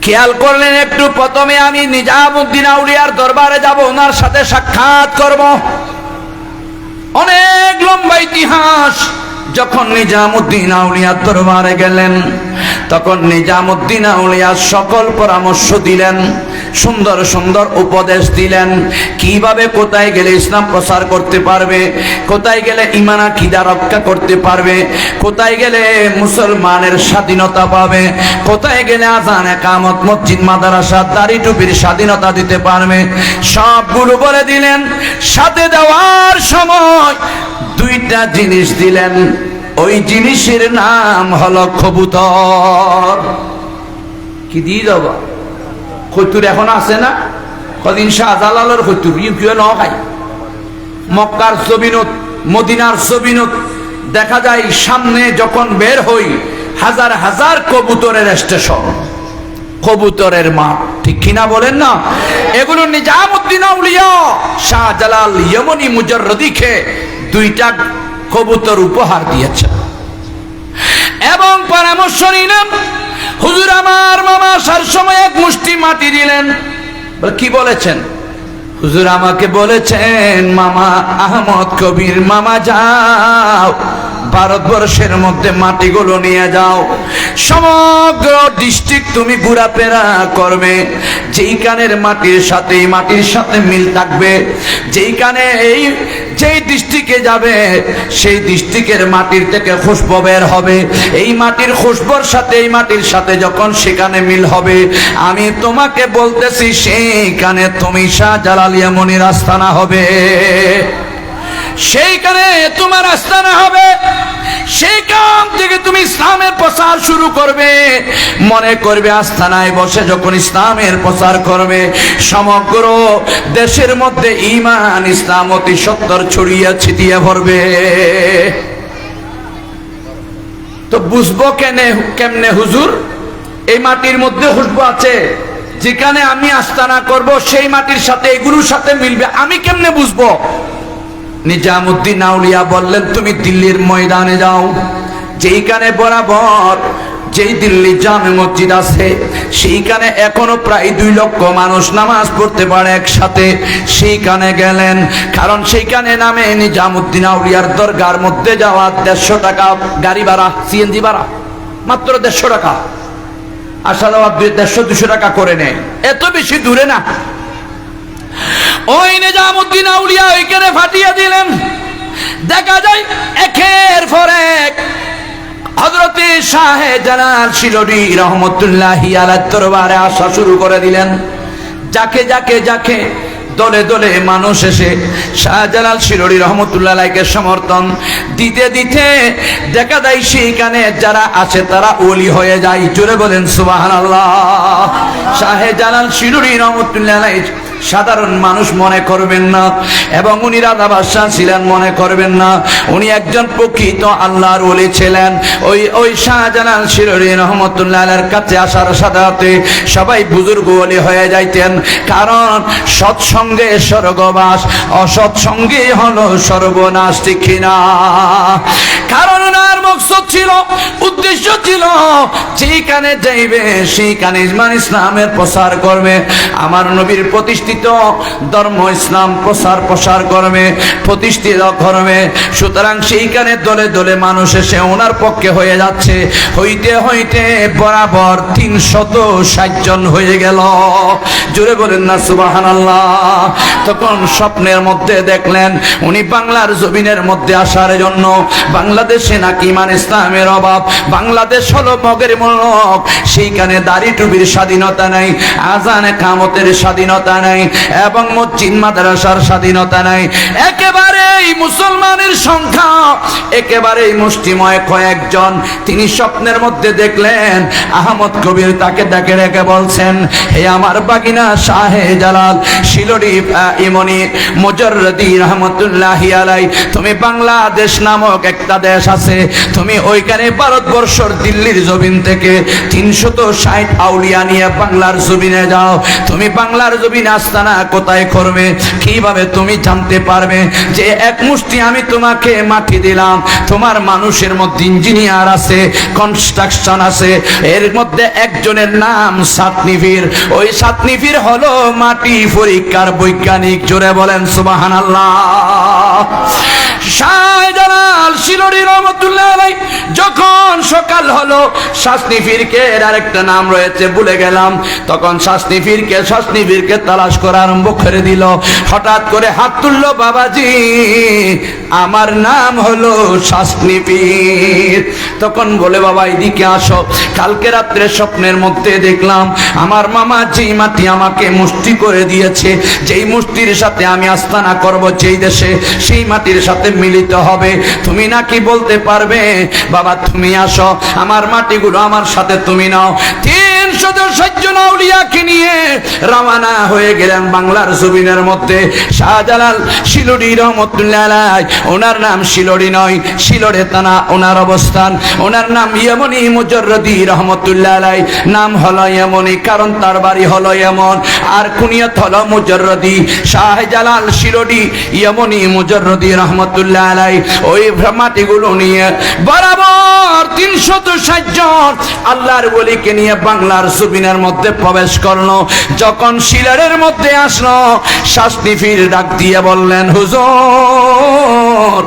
খেয়াল করলেন একটু, প্রথমে আমি নিজামউদ্দিন আউলিয়ার দরবারে যাব, ওনার সাথে সাক্ষাৎ করব। অনেক লম্বা ইতিহাস, যখন নিজামুদ্দিন আউলিয়ার দরবারে গেলেন, তখন নিজামুদ্দিন আউলিয়া সকল পরামর্শ দিলেন, সুন্দর সুন্দর উপদেশ দিলেন, কিভাবে কোথায় গেলে ইসলাম প্রচার করতে পারবে, কোথায় গেলে ঈমান আকীদা রক্ষা করতে পারবে, কোথায় গেলে মুসলমানের স্বাধীনতা পাবে, কোথায় গেলে আযান ইকামত মসজিদ মাদ্রাসা দাড়ি টুপির স্বাধীনতা দিতে পারবে, সবগুলো বলে দিলেন। সাথে দেওয়ার সময় দুইটা জিনিস দিলেন, ওই জিনিসের নাম হলো কবুতর। কি দিয়ে দেব? কতুর এখন আছে না? কদিন শাহজালালের কতুর ইউকিও ন খাই। মক্কার জমিনত, মদিনার জমিনত দেখা যায় সামনে যখন বের হই হাজার হাজার কবুতরের স্টেশন, কবুতরের মাঠ, ঠিক কিনা বলেন না? এগুলো নিজামুদ্দিন আউলিয়া শাহজালাল ইয়মনি মুজাররদিকে দুইটা কবুতর উপহার দিয়েছেন এবং পরামর্শ নিলেন। হুজুর আমার মামা আসার সময় এক মুষ্টি মাটি দিলেন। কি বলেছেন? হুজুর আমাকে বলেছেন, মামা আহমদ কবির, মামা যাও ভারতবর্ষের মধ্যে মাটিগুলো নিয়ে যাও, সমগ্র ডিস্ট্রিক্ট তুমি ঘোরাফেরা করবে, যেইখানের মাটির সাথে এই মাটির সাথে মিল থাকবে, যেইখানে যেই ডিস্ট্রিক্টে যাবে সেই ডিস্ট্রিক্টের মাটির থেকে খুশবু বের হবে, এই মাটির খুশবুর সাথে এই মাটির সাথে যখন সেখানে মিল হবে, আমি তোমাকে বলতেছি সেইখানে তুমি শাহজালাল ইয়মনির আস্তানা হবে, সেইখানে তোমার আস্তানা হবে, সেইখান থেকে তুমি ইসলামের প্রচার শুরু করবে। মনে করবে আস্তানায় বসে যখন ইসলামের প্রচার করবে, সমগ্র দেশের মধ্যে ঈমান ইসলাম অতি সত্তর ছড়িয়ে ছিটিয়ে পড়বে। তো বুঝবো কেমনে হুজুর? এই মাটির মধ্যে খুশবু আছে, যেখানে আমি আস্তানা করব সেই মাটির সাথে এগুলোর সাথে মিলবে, আমি কেমনে বুঝবো? নিজামুদ্দিন আউলিয়া বললেন, তুমি দিল্লির ময়দানে যাও, যেইখানে বরাবর যেই দিল্লি জামে মসজিদ আছে সেইখানে এখনো প্রায় 2 লক্ষ মানুষ নামাজ পড়তে পারে একসাথে, সেইখানে গেলেন। কারণ সেইখানে নামে নিজামুদ্দিন আউলিয়ার দরগার মধ্যে যাওয়া 150 টাকা গাড়ি ভাড়া, সিএনজি ভাড়া মাত্র 150 টাকা, আসা যাওয়া 150-200 টাকা করে নেয়, এত বেশি দূরে না। ওই নিজামুদ্দিন আউলিয়া ওইখানে ফাটিয়ে দিলেন। দেখা যায় একের পর এক হযরতে শাহে জালাল শিলরি রহমতুল্লাহি আলাইহির দরবারে আসা শুরু করে দিলেন। যাকে যাকে যাকে দলে দলে মানুষ এসে শাহজালাল শিলরি রহমতুল্লাহ আলাইহিকে সমর্থন দিতে দিতে দেখা যায় সেইখানে যারা আছে তারা ওলি হয়ে যায়। জোরে বলেন সুবহানাল্লাহ। শাহজালাল শিলরি রহমতুল্লাহ আলাইহি সাধারণ মানুষ মনে করবেন না, এবং উনি রাজা বাদশাহ ছিলেন মনে করবেন না, উনি একজন প্রকৃত আল্লাহর ওলি ছিলেন। ওই শাহজালাল শিলরি রহমতুল্লাহ আলাইহির কাছে আসার সাথে সাথে সবাই বুজুর্গ ওলি হয়ে যাইতেন, কারণ সৎসঙ্গে স্বর্গবাস, অসৎসঙ্গে হলো সর্বনাশ, ঠিক কিনা? কারণ ওনার মকসদ ছিল, উদ্দেশ্য ছিল, যেখানে যাইবে সেইখানে ইসলামের প্রচার করবে, আমার নবীর প্রতিষ্ঠিত ধর্ম ইসলাম প্রসার করবে, প্রতিষ্ঠিত করবে। সুতরাং সেইখানে দলে দলে মানুষ এসে ওনার পক্ষে হয়ে যাচ্ছে, হইতে হইতে বরাবর 360 জন হয়ে গেল। জোরে বলেন না সুবহানাল্লাহ। তখন স্বপ্নের মধ্যে দেখলেন উনি বাংলার জমিনের মধ্যে আসার জন্য, বাংলাদেশে নাকি ঈমান ইসলামের অভাব, বাংলাদেশ হলো মগের মুলক, সেইখানে দাড়ি টুপির স্বাধীনতা নাই, আযান ইকামতের স্বাধীনতা নাই, এবং মসজিদ মাদ্রাসার স্বাধীনতা নাই। একেবারেই মুসলমানের সংখ্যা একেবারেই মুষ্টিময় কয়েকজন। তিনি স্বপ্নের মধ্যে দেখলেন আহমদ কবির তাকে ডেকে ডেকে বলছেন, হে আমার বাগিনা শাহে জালাল শিলরি ইয়মনি মুজাররদি রহমতুল্লাহি আলাইহি, তুমি বাংলাদেশ নামক একটা দেশ আছে, তুমি ওইখানে ভারতবর্ষের দিল্লির জমিন থেকে 360 আউলিয়া নিয়ে বাংলার জমিনে যাও। তুমি বাংলার জমিনে আস্তানা কোথায় করবে, কিভাবে তুমি জানতে পারবে যে এক মুষ্টি আমি তোমাকে মাটি দিলাম, তোমার মানুষের মধ্যে ইঞ্জিনিয়ার আছে, কনস্ট্রাকশন আছে, এর মধ্যে একজনের নাম সাতনিফির, ওই সাতনিফির হলো মাটি পরীক্ষার বৈজ্ঞানিক। জোরে বলেন সুবহানাল্লাহ। শাহজালাল শিলরি রহমতুল্লাহ আলাইহি যখন সকাল হলো, শাসনি ফিরকের আরেকটা নাম রয়েছে ভুলে গেলাম, তখন শাসনি ফিরকে তালাশ করা আরম্ভ করে দিল। হঠাৎ করে হাত তুললো, বাবাজি আমার নাম হলো শাসনি পীর। তখন বলে, বাবা এদিকে আসো, কালকে রাত্রে স্বপ্নের মধ্যে দেখলাম আমার মামা যেই মাটি আমাকে মুষ্টি করে দিয়েছে, যেই মুষ্টির সাথে আমি আস্তানা করব যেই দেশে, সেই মাটির সাথে মিলিত হবে। তুমি নাকি বলতে পারবে? বাবা তুমি আসো, আমার মাটিগুলো আমার সাথে তুমি নাও। 360 জন আউলিয়াকে নিয়ে রওনা হয়ে গেলেন বাংলার জমিনের মধ্যে। শাহজালাল শিলরি রহমতুল্লাহ আলাইহি, ওনার নাম শিলরি নয়, শিলরে তা না ওনার অবস্থান, ওনার নাম ইয়েমনি মুজাররদি রহমতুল্লাহ আলাইহি। নাম হলো ইয়েমনি কারণ তার বাড়ি হলো ইয়েমন, আর কুনিয়ত হলো মুজাররদি। শাহজালাল শিলরি ইয়েমনি মুজাররদি রহমতুল্লাহ আলাইহি ওই মাটিগুলো নিয়ে বরাবর 360 জন আল্লাহর ওলিকে নিয়ে বাংলার জমিনের মধ্যে প্রবেশ করলো। যখন শিলারের মধ্যে আসলো, শাসনি পীর ডাক দিয়ে বললেন, হুজুর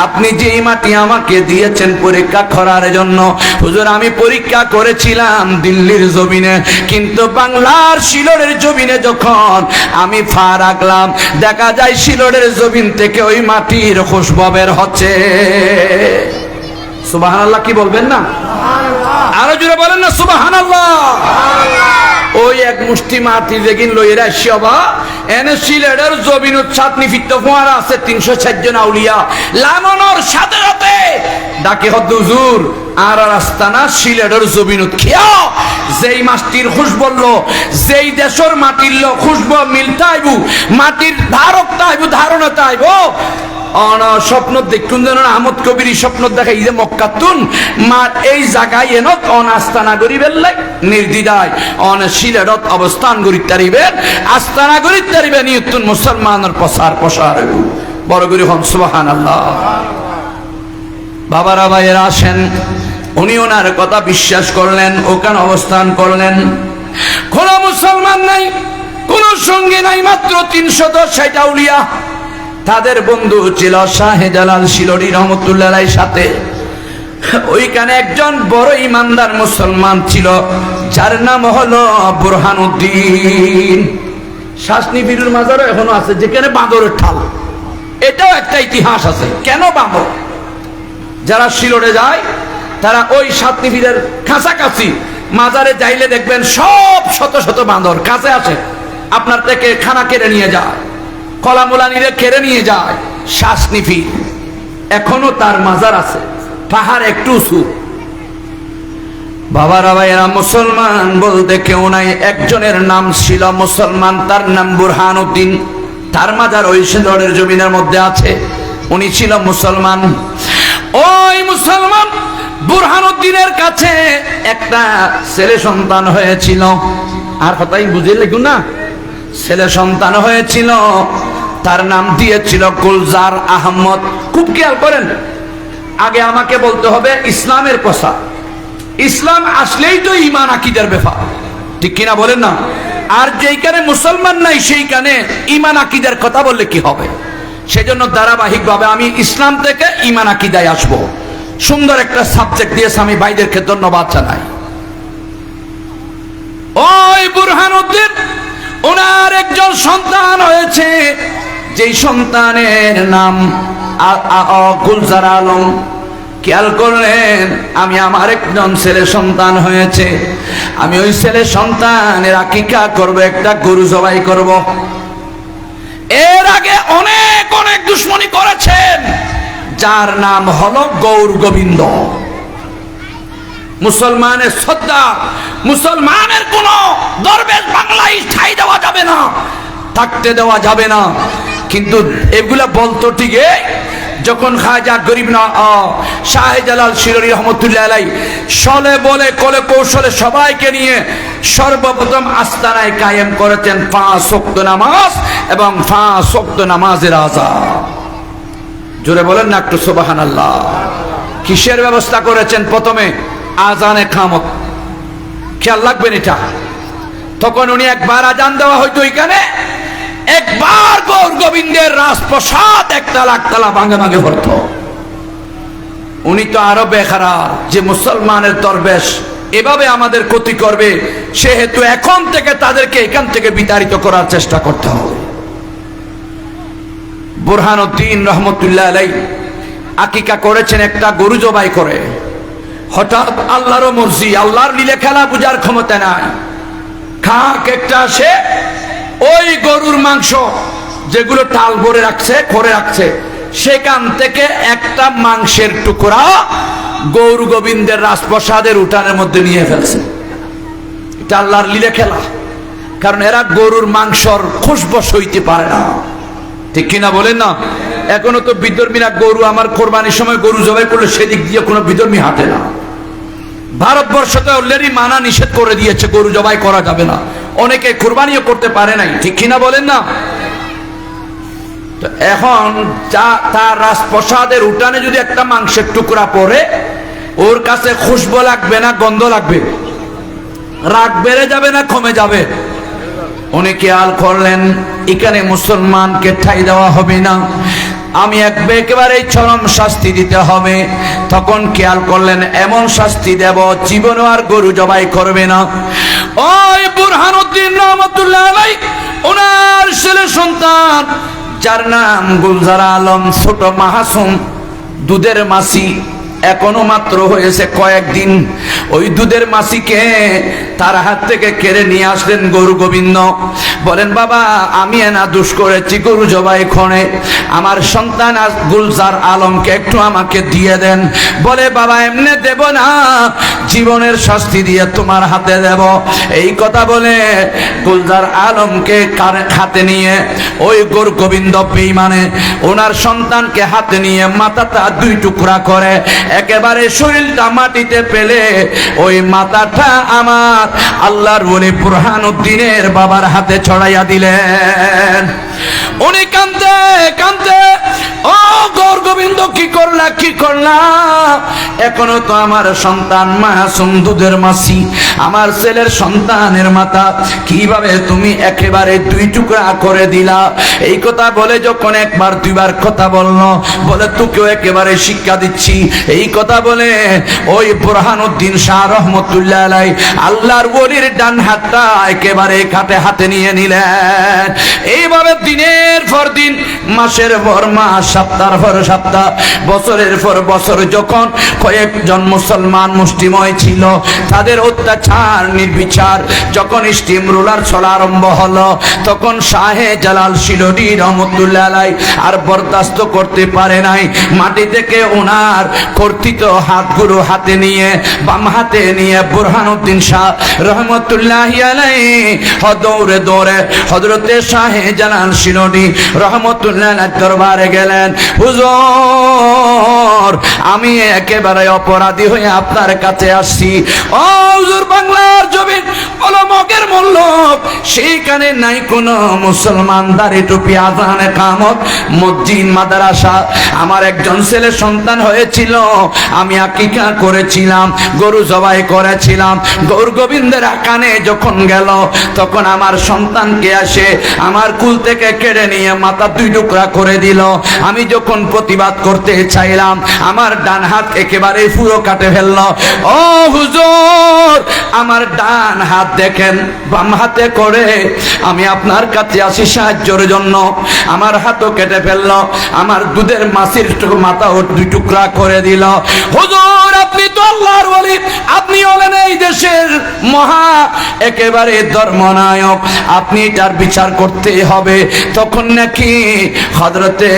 আপনি যেই মাটি আমাকে দিয়েছেন পরীক্ষা করার জন্য, হুজুর আমি পরীক্ষা করেছিলাম দিল্লির জমিনে, কিন্তু বাংলার শিলরের জমিনে যখন আমি পা রাখলাম, দেখা যায় শিলরের জমিন থেকে ওই মাটির খুশবু বের হচ্ছে। সুবহানাল্লাহ কি বলবেন না? আরো জোরে বলেন না সুবহানাল্লাহ। ওই এক মুষ্টি মাটি যেগিন লইরা আসবা এনে সিলেটের জমিন ছাতনি ফিত্ত ফোয়ারা আছে 360 জন আউলিয়া লামনের সাথে সাথে ডাকে হদ হুজুর আর রাস্তানা সিলেটের জমিন খেয়া যেই মাটির খুশবু বললো, যেই দেশের মাটির খুশবু মিলতাইবু, মাটির ধারক তাইবু, ধারণা তাইবু। স্বপ্ন দেখুন যেন আহমদ কবির স্বপ্ন দেখাই যে মক্কাতুন মা এই জায়গায় এনত অনাস্তানা গরিবের লাই নির্দিদায় অন সিলেটত অবস্থান গরিব তারিবেন আস্তানা গরিব তারিবেন নিয়তুন মুসলমানের প্রসার বড় গরিব হন সুবহানাল্লাহ। বাবারা ভাইয়েরা আসেন, উনি ওনার কথা বিশ্বাস করলেন, ওখানে অবস্থান করলেন। কোন মুসলমান নাই, কোন সঙ্গী নাই, মাত্র 360 আউলিয়া। তাদের বন্ধু ছিল শাহজালাল শিলরি রহমতুল্লাহ আলাইহির সাথে। ওইখানে একজন বড় ইমানদার মুসলমান ছিল, যার নাম হলো বুরহানুদ্দিন। শাসনি পীরের মাজারও এখনো আছে, যেখানে বাঁদরের ঠাল। এটাও একটা ইতিহাস আছে, কেন বাঁদর? যারা শিলরে যায় তারা ওই শাসনি পীরের কাছাকাছি মাজারে যাইলে দেখবেন সব শত শত বাঁদর কাছে আসে, আপনার থেকে খানা কেড়ে নিয়ে যায়, কলামুলা নিলে কেড়ে নিয়ে যায়। শাসনি পীর এখনো তার মাজার আছে, পাহাড় একটু উঁচু। বাবারা ভাইয়েরা, মুসলমান বলতে কেউ নাই, একজনের নাম ছিল মুসলমান, তার নাম বুরহানুদ্দিন। তার মাজার ওই শিলরের জমিনের মধ্যে আছে, উনি ছিল মুসলমান। ওই মুসলমান বুরহানুদ্দিনের কাছে একটা ছেলে সন্তান হয়েছিল। আর কথাই বুঝে লেখুন না, ছেলে সন্তান হয়েছিল, তার নাম দিয়েছিল গুলজার আহমদ। খুব খেয়াল করেন, আগে আমাকে বলতে হবে ইসলামের কথা। ইসলাম আসলেই তো ঈমান আকীদার ব্যাপার, ঠিক কিনা বলেন না? আর যেইখানে মুসলমান নাই সেইখানে ঈমান আকীদার কথা বললে কি হবে? সেজন্য ধারাবাহিকভাবে আমি ইসলাম থেকে ঈমান আকীদায় আসব। সুন্দর একটা সাবজেক্ট দিয়েছে, আমি ভাইদেরকে ধন্যবাদ জানাই। ওই বুরহানুদ্দিন ওনার একজন সন্তান হয়েছে, যেই সন্তানের নাম গুলজার আলম। খেয়াল করলেন, আমি আমার একজন ছেলে সন্তান হয়েছে, আমি ওই ছেলে সন্তানের আকিকা করব, একটা গরু জবাই করব। এর আগে অনেক অনেক দুশ্মনী করেছেন, যার নাম হলো গৌর গোবিন্দ। মুসলমানের শ্রদ্ধা, মুসলমানের কোন দরবেশ বাংলায় ঠাই দেওয়া যাবে না, থাকতে দেওয়া যাবে না। কিন্তু এগুলা বলতো ঠিকই, যখন খাজা গরিব না শাহজালাল শিলরি রহমতুল্লাহ আলাইহি সলে বলে কলে কৌশলে সবাইকে নিয়ে সর্বপ্রথম আস্তানায় কায়েম করেছেন 5 ওয়াক্ত নামাজ এবং 5 ওয়াক্ত নামাজের আযান। জোরে বলেন না একটু সুবহানাল্লাহ। কিসের ব্যবস্থা করেছেন? প্রথমে আযানে কামত, খেয়াল রাখবেন এটা। তখন উনি একবার আযান দেওয়া হয়তো, এখানে একবার গৌর গোবিন্দের রাজপ্রসাদ একতলা একতলা ভাঙে ভাঙে ভরত। উনি তো আরো বেখারাপ যে মুসলমানের দরবেশ এভাবে আমাদের ক্ষতি করবে, সেহেতু এখন থেকে তাদেরকে এখান থেকে বিতাড়িত করার চেষ্টা করতে হবে। বুরহানুদ্দিন রহমতুল্লাহ আলাইহি আকিকা করেছেন একটা গরু জবাই করে। হঠাৎ আল্লাহর মর্জি, আল্লাহর লীলা খেলা বুঝার ক্ষমতা নাই, খাক একটা আসে, ওই গরুর মাংস যেগুলো টাল ভরে রাখছে করে রাখছে, সেখান থেকে একটা মাংসের টুকরা গৌর গোবিন্দের রাজপ্রসাদের উঠানের মধ্যে নিয়ে ফেলছে। এটা আল্লাহর লীলা খেলা, কারণ এরা গরুর মাংসর খুশবু সইতে পারে না, ঠিক কিনা বলেন না? এখনো তো বিধর্মীরা গরু, আমার কোরবানির সময় গরু জবাই করলে সেদিক দিয়ে কোনো বিধর্মী হাঁটে না। ভারতবর্ষতে অলরেডি মানা নিষেধ করে দিয়েছে, গরু জবাই করা যাবে না, অনেকে কোরবানিও করতে পারে নাই, ঠিক কিনা বলেন না? তো এখন তার রাজপ্রসাদের উঠানে যদি একটা মাংসের টুকরা পড়ে, ওর কাছে খুশবু লাগবে না গন্ধ লাগবে? রাগ বেড়ে যাবে না কমে যাবে? উনি খেয়াল করলেন এখানে মুসলমানকে ঠাঁই দেওয়া হবে না, আমি একেবারে চরম শাস্তি দিতে হবে। তখন খেয়াল করলেন এমন শাস্তি দেব জীবনও আর গরু জবাই করবে না। ওই বুরহানুদ্দিন রহমতুল্লাহ আলাইহি ওনার ছেলে সন্তান, যার নাম গুলজার আলম, ছোট মাহাসুম, দুধের মাসি, এখনো মাত্র হয়েছে কয়েকদিন। ওই দুধের মাসিকে তার হাত থেকে কেড়ে নিয়ে আসলেন গরু গোবিন্দ। বলেন বাবা, আমি এনা দোষ করেছি গরু জবাই করে, আমার সন্তান গুলজার আলমকে একটু আমাকে দিয়ে দেন। বলে বাবা এমনি দেব না, জীবনের শাস্তি দিয়ে তোমার হাতে দেব। এই কথা বলে গুলজার আলমকে হাতে নিয়ে ওই গরু গোবিন্দ বেঈমানে ওনার সন্তানকে হাতে নিয়ে মাথাটা দুই টুকরা করে একেবারে শরীরটা মাটিতে ফেলে ওই মাথাটা আমার আল্লাহর ওলি বুরহানুদ্দিনের বাবার হাতে ছড়াইয়া দিলেন। উনি কাঁদতে কাঁদতে, ও গৌর গোবিন্দ কি করলা কি করলা, এখনো তো আমার সন্তান মাসুম দুধের মাসি, আমার ছেলের সন্তানের মাথা কিভাবে তুমি একেবারে দুই টুকরা করে দিলা? এই কথা বলে যখন একবার দুইবার কথা বললো, বলে তোকেও একেবারে শিক্ষা দিচ্ছি। এই কথা বলে ওই বুরহানুদ্দিন শাহ রহমতুল্লাহ আলাইহি আল্লাহর ওলির ডান হাতটা একেবারে খাটে হাতে নিয়ে নিলেন। এইভাবে দিনের পর দিন, মাসের পর মাস, সপ্তাহের পর সপ্তাহ, বছরের পর বছর, যখন কয়েকজন মুসলমান মুষ্টিময় ছিল, তাদের অত্যাচার নির্বিচার যখন স্টিম রোলার চলা আরম্ভ হলো, তখন শাহে জালাল শিলডি রহমতুল্লাহ আলাইহি আর বরদাস্ত করতে পারে নাই। মাটি থেকে ওনার কর্তৃত হাতগুলো হাতে নিয়ে, বাম হাতে নিয়ে বুরহানুদ্দিন শাহ রহমতুল্লাহ আলাইহি দৌড়ে দৌড়ে হযরতে শাহে জালাল শিলডি রহমতুল্লাহ দরবারে গেলেন। হুজুর, আমি একেবারে অপরাধী হয়ে আপনার কাছে আসছি। ও হুজুর, বাংলার জমিন অলমকের মূল্য, সেইখানে নাই কোনো মুসলমান, দাড়ি টুপি, আযান, ইকামত, মসজিদ, মাদ্রাসা। আমার একজন ছেলে সন্তান হয়েছিল, আমি আকিকা করেছিলাম, গরু জবাই করেছিলাম। গৌর গোবিন্দের কানে যখন গেল, তখন আমার সন্তানকে আসে আমার কুল থেকে কেড়ে নিয়ে মাথা দুই টুকরা করে দিল। আমি যখন প্রতিবাদ করতে চাইলাম, আমার ডান হাত একেবারে পুরো কাটে ফেলল। ও হুজুর, আমার ডান হাত দেখেন, বাম হাতে করে আমি আপনার কাছে আসি সাহায্যের জন্য, আমার হাতও কেটে ফেলল, আমার দুধের মাসির মাথা ও দুই টুকরা করে দিল। হুজুর, আপনি তো আল্লাহর ওলি, আপনি হলেন এই দেশের মহা একেবারে ধর্মনায়ক, আপনি এটার বিচার করতে হবে। তখন নাকি হযরতে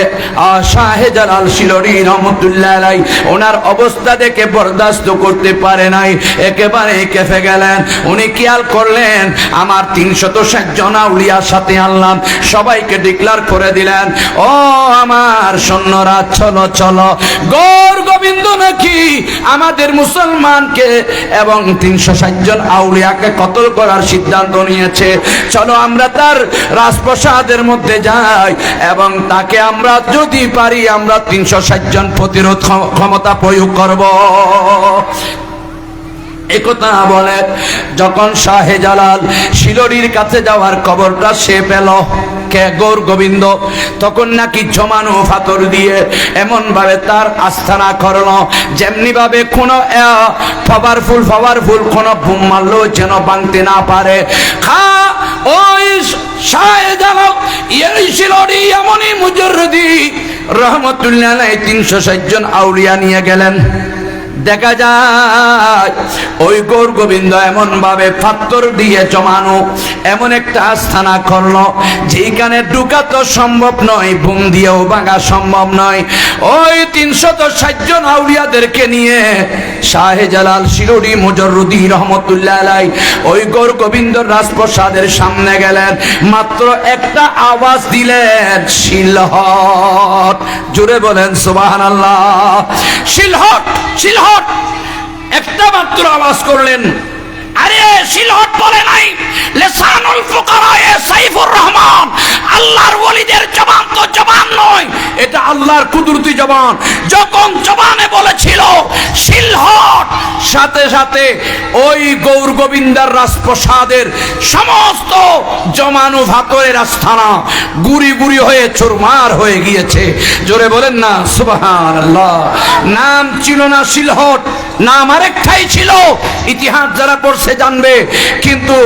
শাহে জালাল শিলডি রহমতুল্লাহ আলাইহি ওনার অবস্থা দেখে বরদাস্ত করতে পারে নাই, একেবারে কেঁপে গেলেন। উনি খেয়াল করলেন আমার 360 জন আউলিয়ার সাথে আনলাম, সবাইকে ডিক্লার করে দিলেন, ও আমার সৈন্যরা চলো চলো, গৌর গোবিন্দ নাকি আমাদের মুসলমানকে এবং 360 জন আউলিয়াকে কতল করার সিদ্ধান্ত নিয়েছে। চলো আমরা তার রাজপ্রসাদের মধ্যে যাই এবং তাকে আমরা যদি পারি আমরা 360 জন প্রতিরোধ ক্ষমতা প্রয়োগ করব। একথা বলে যখন শাহে জালাল শিলরির কাছে যাওয়ার খবরটা সে পেল, কে গৌর গোবিন্দ, তখন নাকি জমানো পাথর দিয়ে এমন ভাবে তার আস্থানা করলো যেমনি ভাবে কোনো পাওয়ারফুল কোনো বুম মারলো যেন ভাঙতে না পারে। ওই শাহে জালাল এই শিলরি এমনই মুজাররদি রহমতুল্লাহ আলাইহি 360 জন আউলিয়া নিয়ে গেলেন। দেখা যায় ওই গৌর গোবিন্দ এমন ভাবে পাথর দিয়ে জমানো এমন একটা আস্থানা করলো যেখানে ঢুকা তো সম্ভব নয়, বুম দিয়েও ভাঙা সম্ভব নয়। ওই 360 জন আউলিয়াদেরকে নিয়ে শাহে জালাল শিরোরি মুজাররদি রহমতুল্লাহ আলাইহি ওই গৌর গোবিন্দর রাজপ্রসাদের সামনে গেলেন, মাত্র একটা আওয়াজ দিলেন, শিলহট। জোরে বলেন সুবহানাল্লাহ। শিলহট, শিলহট একটা মাত্র আওয়াজ করলেন। আরে শিলহট বলে নাই, লিসানুল ফুকারা সাইফুর রহমান, আল্লাহর ওলিদের জবান তো জবান নয়, এটা আল্লাহর কুদরতি জবান। যখন জবানে বলেছিল শিলহট, সাথে সাথে ওই গৌর গোবিন্দার রাজপ্রসাদের সমস্ত জমানো ভাতরের আস্থানা গুড়ি গুড়ি হয়ে চুরমার হয়ে গিয়েছে। জোরে বলেন না সুবহানাল্লাহ। নাম ছিল না শিলহট, নাম আরেকটাই ছিল, ইতিহাস যারা পড়ছে জানবে। কিন্তু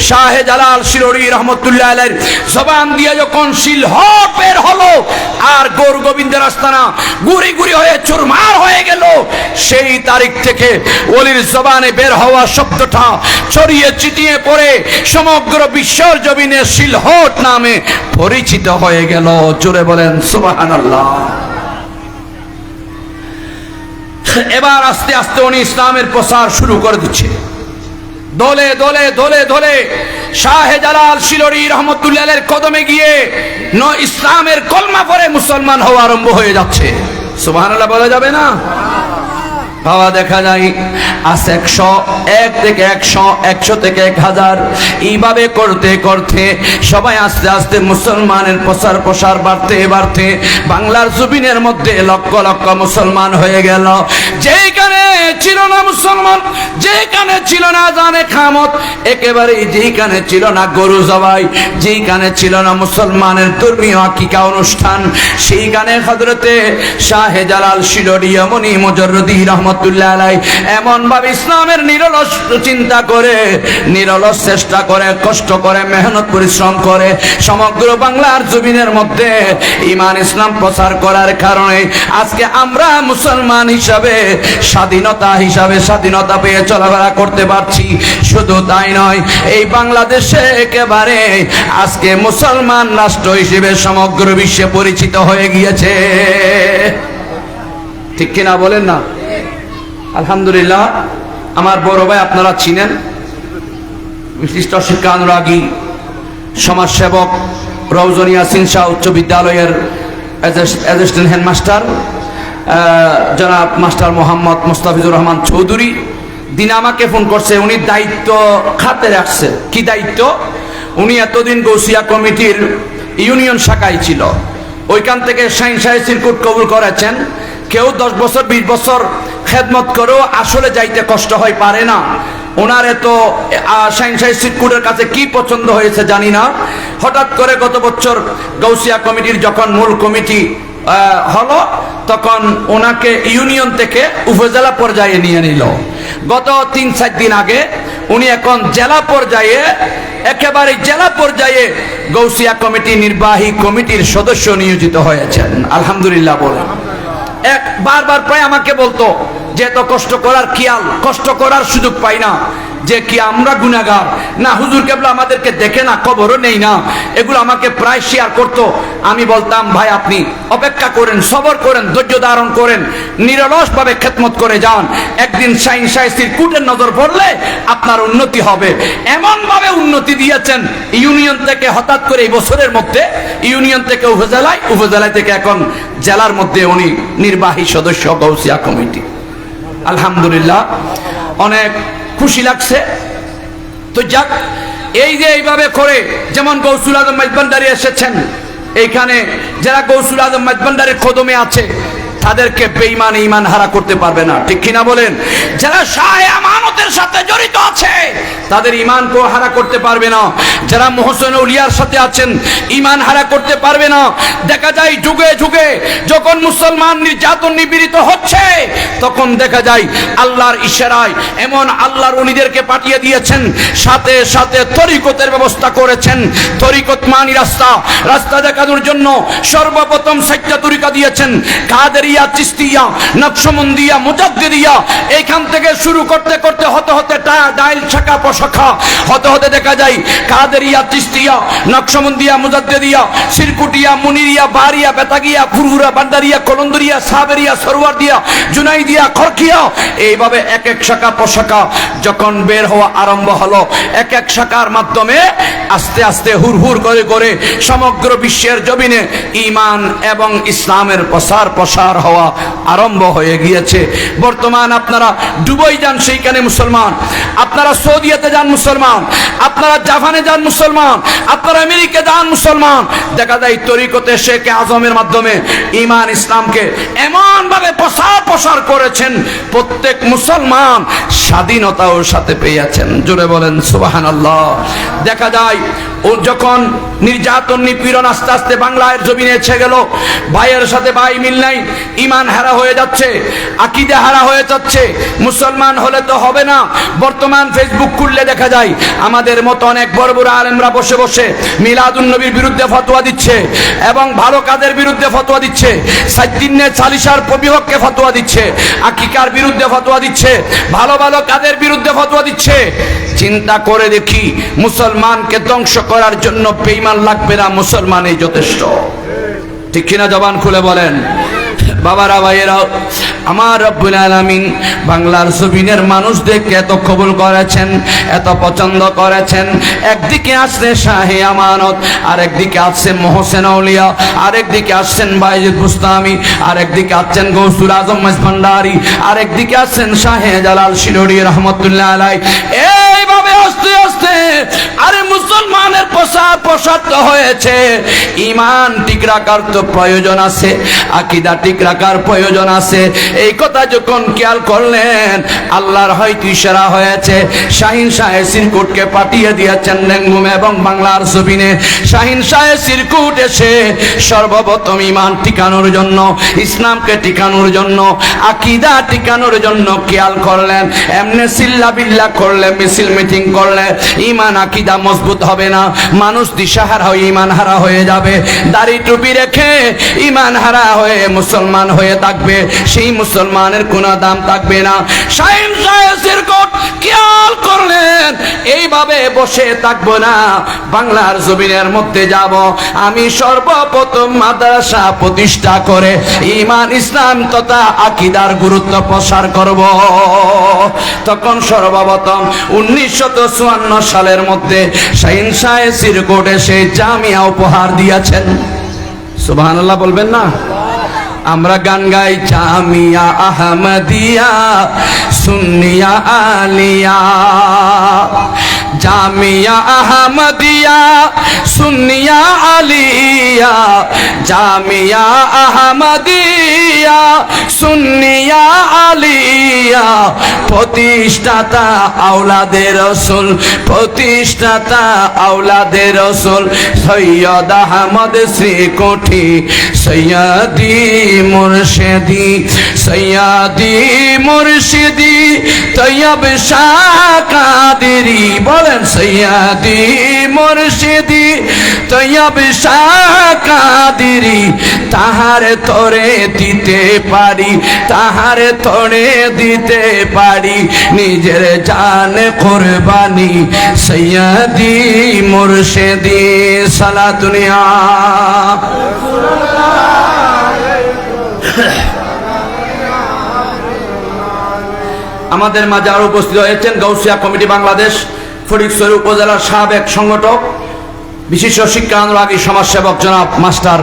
শাহে জালাল শিরোরি রহমতুল্লাহ আলাইহির জবান দিয়ে যখন শিলহট বের হলো আর গৌর গোবিন্দের আস্তানা গুড়ি গুড়ি হয়ে চুরমার হয়ে গেল, সেই তারিখ থেকে ওলির জবানে বের হওয়া শব্দটা ছড়িয়ে ছিটিয়ে পড়ে সমগ্র বিশ্বর জমিনে শিলহট নামে পরিচিত হয়ে গেল। জোরে বলেন সুবহানাল্লাহ। এবার আস্তে আস্তে উনি ইসলামের প্রচার শুরু করে দিচ্ছে। দলে দলে দলে দলে শাহে জালাল শিলরি রহমতুল্লাহ আলাইহির কদমে গিয়ে ইসলামের কলমা পড়ে মুসলমান হওয়া আরম্ভ হয়ে যাচ্ছে। সুবহানাল্লাহ বলা যাবে না? বাবা দেখা যায় আজ 100, 1 থেকে 100, 100 থেকে 1000 এইভাবে করতে করতে সবাই আস্তে আস্তে মুসলমানের প্রসার বাড়তে বাড়তে বাংলার জমিনের মধ্যে লক্ষ লক্ষ মুসলমান হয়ে গেল। যেখানে ছিল না মুসলমান, যেখানে ছিল না জানে খামত, একেবারে যেখানে ছিল না গরু জবাই, যেখানে ছিল না মুসলমানের ধর্মীয় আকিকা অনুষ্ঠান, সেইখানে হযরতে শাহে জালাল শিলরি এমনই মুজাররদি রহমতুল্লাহ আলাইহি এমন ভাবে ইসলামের নিরলস চিন্তা করে, নিরলস চেষ্টা করে, কষ্ট করে, মেহনত পরিশ্রম করে সমগ্র বাংলার জমিনের মধ্যে ঈমান ইসলাম প্রচার করার কারণে আজকে আমরা মুসলমান হিসাবে স্বাধীনতা পেয়ে চলাফেরা করতে পারছি। শুধু তাই নয়, এই বাংলাদেশে একেবারে আজকে মুসলমান রাষ্ট্র হিসেবে সমগ্র বিশ্বে পরিচিত হয়ে গিয়েছে। ঠিক কিনা বলেন না? আলহামদুলিল্লাহ। আমার বড় ভাই আপনারা চিনেন, বিশিষ্ট শিক্ষানুরাগী সমাজসেবক রওজনী ইয়াসিন শাহ উচ্চ বিদ্যালয়ের অ্যাসিস্ট্যান্ট হেডমাস্টার জনাব মাস্টার মোহাম্মদ মোস্তাফিজুর রহমান চৌধুরী দিন আমাকে ফোন করছে। উনি দায়িত্ব খাতে রাখছে। কি দায়িত্ব? উনি এতদিন গৌসিয়া কমিটির ইউনিয়ন শাখায় ছিল, ওইখান থেকে শাহিন শাহী সিরকুট কবুল করেছেন। কেউ 10 বছর 20 বছর খেদমত করেও আসলে যাইতে কষ্ট হয়, পারে না। ওনার এত শাহিন শাহী সিরকুটের কাছে কি পছন্দ হয়েছে জানি না, হঠাৎ করে গত বছর গৌসিয়া কমিটির যখন মূল কমিটি হলো তখন ওনাকে ইউনিয়ন থেকে উপজেলা পর্যায়ে নিয়ে নিল। গত 3-4 দিন আগে উনি এখন জেলা পর্যায়ে, একেবারে জেলা পর্যায়ে গৌসিয়া কমিটি নির্বাহী কমিটির সদস্য নিয়োজিত হয়েছেন। আলহামদুলিল্লাহ বলে বারবার প্রায় আমাকে বলতো যে এত কষ্ট করার খেয়াল, কষ্ট করার সুযোগ পাই না, যে কি আমরা গুনাহগার না, হুজুর কেবলা আমাদেরকে দেখে না, খবরও নেই না, এগুলো আমাকে প্রায় শেয়ার করতো। আমি বলতাম ভাই আপনি অপেক্ষা করেন, সবর করেন, ধৈর্য ধারণ করেন, নিরলস ভাবে খেদমত করে যান, একদিন শাহিন শাহী সিরকুটের নজর পড়লে আপনার উন্নতি হবে। এমন ভাবে উন্নতি দিয়েছেন, ইউনিয়ন থেকে হঠাৎ করে এই বছরের মধ্যে ইউনিয়ন থেকে উপজেলায়, উপজেলায় থেকে এখন জেলার মধ্যে উনি নির্বাহী সদস্য গৌসিয়া কমিটি। আলহামদুলিল্লাহ, অনেক খুশি লাগছে। তো যাক, এই যে এইভাবে করে যেমন গৌসুল আজম মাইজভান্ডারী এসেছেন, এইখানে যারা গৌসুল আজম মাইজভান্ডারীর কদমে আছে তাদেরকে বেঈমান ঈমান হারা করতে পারবে না, ঠিক কিনা বলেন? যারা শাহে আমানতের সাথে জড়িত আছে তাদের ঈমানকেও হারা করতে পারবে না। যারা মুহসিন আউলিয়ার সাথে আছেন ঈমান হারা করতে পারবে না। দেখা যায় যুগে যুগে যখন মুসলমান নির্যাতন নিপীড়িত হচ্ছে তখন দেখা যায় আল্লাহর ইশারায় এমন আল্লাহর ওলিদেরকে পাঠিয়ে দিয়েছেন, সাথে সাথে তরিকতের ব্যবস্থা করেছেন। তরিকত মানি রাস্তা দেখানোর জন্য সর্বপ্রথম 6টা তরিকা দিয়েছেন, কাদেরিয়া, চিশতিয়া, নকশবন্দিয়া, মুজাদ্দিদিয়া। এইখান থেকে শুরু করতে করতে হতে হতে ডাইল শাখা প্রশাখা হতে হতে দেখা যায় কাদেরিয়া, চিশতিয়া, নকশবন্দিয়া, মুজাদ্দিদিয়া, সিরকুটিয়া, মুনিরিয়া, বারিয়া, বেতাগিয়া, ফুরফুরা, বান্দারিয়া, কলন্দরিয়া, সাবেরিয়া, সরওয়ারদিয়া, জুনাইদিয়া, খরকিয়া। এইভাবে এক এক শাখা প্রশাখা যখন বের হওয়া আরম্ভ হলো, এক এক শাখার মাধ্যমে আস্তে আস্তে হুড়হুড় করে করে সমগ্র বিশ্বের জমিনে ঈমান এবং ইসলামের প্রসার হওয়া আরম্ভ হয়ে গিয়েছে। বর্তমান আপনারা দুবাই যান, সেইখানে মুসলমান। আপনারা সৌদিয়াতে যান, মুসলমান। আপনারা জাপানে যান, মুসলমান। আপনারা আমেরিকা যান, মুসলমান। দেখা যায় তরিকতে শেখে আজমের মাধ্যমে ঈমান ইসলামকে এমন ভাবে প্রসার করেছেন, প্রত্যেক মুসলমান স্বাধীনতাও সাথে পেয়েছেন। জোরে বলেন সুবহানাল্লাহ। দেখা যায় ও যখন নির্যাতন নিপীড়ন আস্তে আস্তে বাংলার জমিনে এসে গেল, ভাইয়ের সাথে ভাই মিল নাই, ঈমান হারা হয়ে যাচ্ছে, আকীদা হারা হয়ে যাচ্ছে। মুসলমান হলে তো হবে না। বর্তমান ফেসবুক খুললে দেখা যায় আমাদের মতো অনেক বড় বড় আলেমরা বসে বসে মিলাদুন নবীর বিরুদ্ধে ফতোয়া দিচ্ছে এবং ভালো কাজের বিরুদ্ধে ফতোয়া দিচ্ছে, সাইদিনে সালিসার বিপক্ষে ফতোয়া দিচ্ছে, আকিকার বিরুদ্ধে ফতোয়া দিচ্ছে, ভালো ভালো কাজের বিরুদ্ধে ফতোয়া দিচ্ছে। চিন্তা করে দেখি, মুসলমানকে ধ্বংস করার জন্য বেঈমান লাগবে না, মুসলমানই যথেষ্ট, ঠিক কিনা? জবান খুলে বলেন। বাবারা, ভাইয়েরা, আমার রব্বুল আলামিন বাংলার জমিনের মানুষদেরকে এত কবুল করেছেন, এত পছন্দ করেছেন। একদিকে আসছে শাহে আমানত, আরেকদিকে আসছেন মুহসিন আউলিয়া, আরেকদিকে আসছেন বাইজিদ বুস্তামি, আরেকদিকে আসছেন গৌসুল আজম ভান্ডারী, আরেকদিকে আসছেন শাহে জালাল শিরোড়ি রহমতুল্লাহ আলাইহি। এইভাবে আস্তে আস্তে আরে মুসলমানের প্রসার তো হয়েছে। ঈমান ঠিক রাখার তো প্রয়োজন আছে, আকীদা ঠিক রাখার প্রয়োজন আছে। এই কথা যখন খেয়াল করলেন, আল্লাহর হয়তো ইশারা হয়েছে, শাহিন শাহে সিরকুটকে পাঠিয়ে দিয়েছেন রেঙ্গুম এবং বাংলার জমিনে। শাহিন শাহে সিরকুট এসে সর্বপ্রথম ঈমান টিকানোর জন্য, ইসলামকে টিকানোর জন্য, আকীদা টিকানোর জন্য খেয়াল করলেন। এমনি সিল্লা বিল্লা করলে, মিছিল মিটিং করলে ঈমান আকীদা মজবুত হবে না। মানুষ দিশাহারা হয়ে ঈমান হারা হয়ে যাবে। দাড়ি টুপি রেখে ঈমান হারা হয়ে মুসলমান হয়ে থাকবে, সেই মুসলমানের কোনো দাম থাকবে না। শাহিন শাহে সিরকুট খেয়াল করলেন, এইভাবে বসে থাকবো না, বাংলার জমিনের মধ্যে যাব, আমি সর্বপ্রথম মাদ্রাসা প্রতিষ্ঠা করে ঈমান ইসলাম তথা আকীদার গুরুত্ব প্রসার করব। তখন সর্বপ্রথম 1954 সালের মধ্যে শাহিন শাহে সিরকুট এসে জামিয়া উপহার দিয়েছেন। সুবহানাল্লাহ বলবেন না? আমরা গান গাই, জামিয়া আহমদিয়া সুন্নিয়া আলিয়া, জামিয়া আহমদিয়া সুন্নিয়া আলিয়া, জামিয়া আহমদিয়া সুন্নিয়া আলিয়া, প্রতিষ্ঠাতা আওলাদে রাসূল, প্রতিষ্ঠাতা আওলাদে রাসূল সৈয়দ আহমদ শ্রীকুটি, সৈয়দি মুর্শিদি, সৈয়দি মুর্শিদি তৈয়ব শাহ কাদেরী। বলেন সৈয়দি মুর্শিদি তৈয়ব শাহ কাদেরী, তাহারে তোরে দিতে পারি, তাহারে তোরে দিতে পারি নিজের জান কুরবানি, সৈয়দি মুর্শিদি। সালাত দুনিয়া আমাদের মাঝে আরো উপস্থিত হয়েছেন গাউসিয়া কমিটি বাংলাদেশ ফটিকছড়ি উপজেলার সাবেক সংগঠক, বিশিষ্ট শিক্ষা অনুরাগী সমাজসেবক জনাব মাস্টার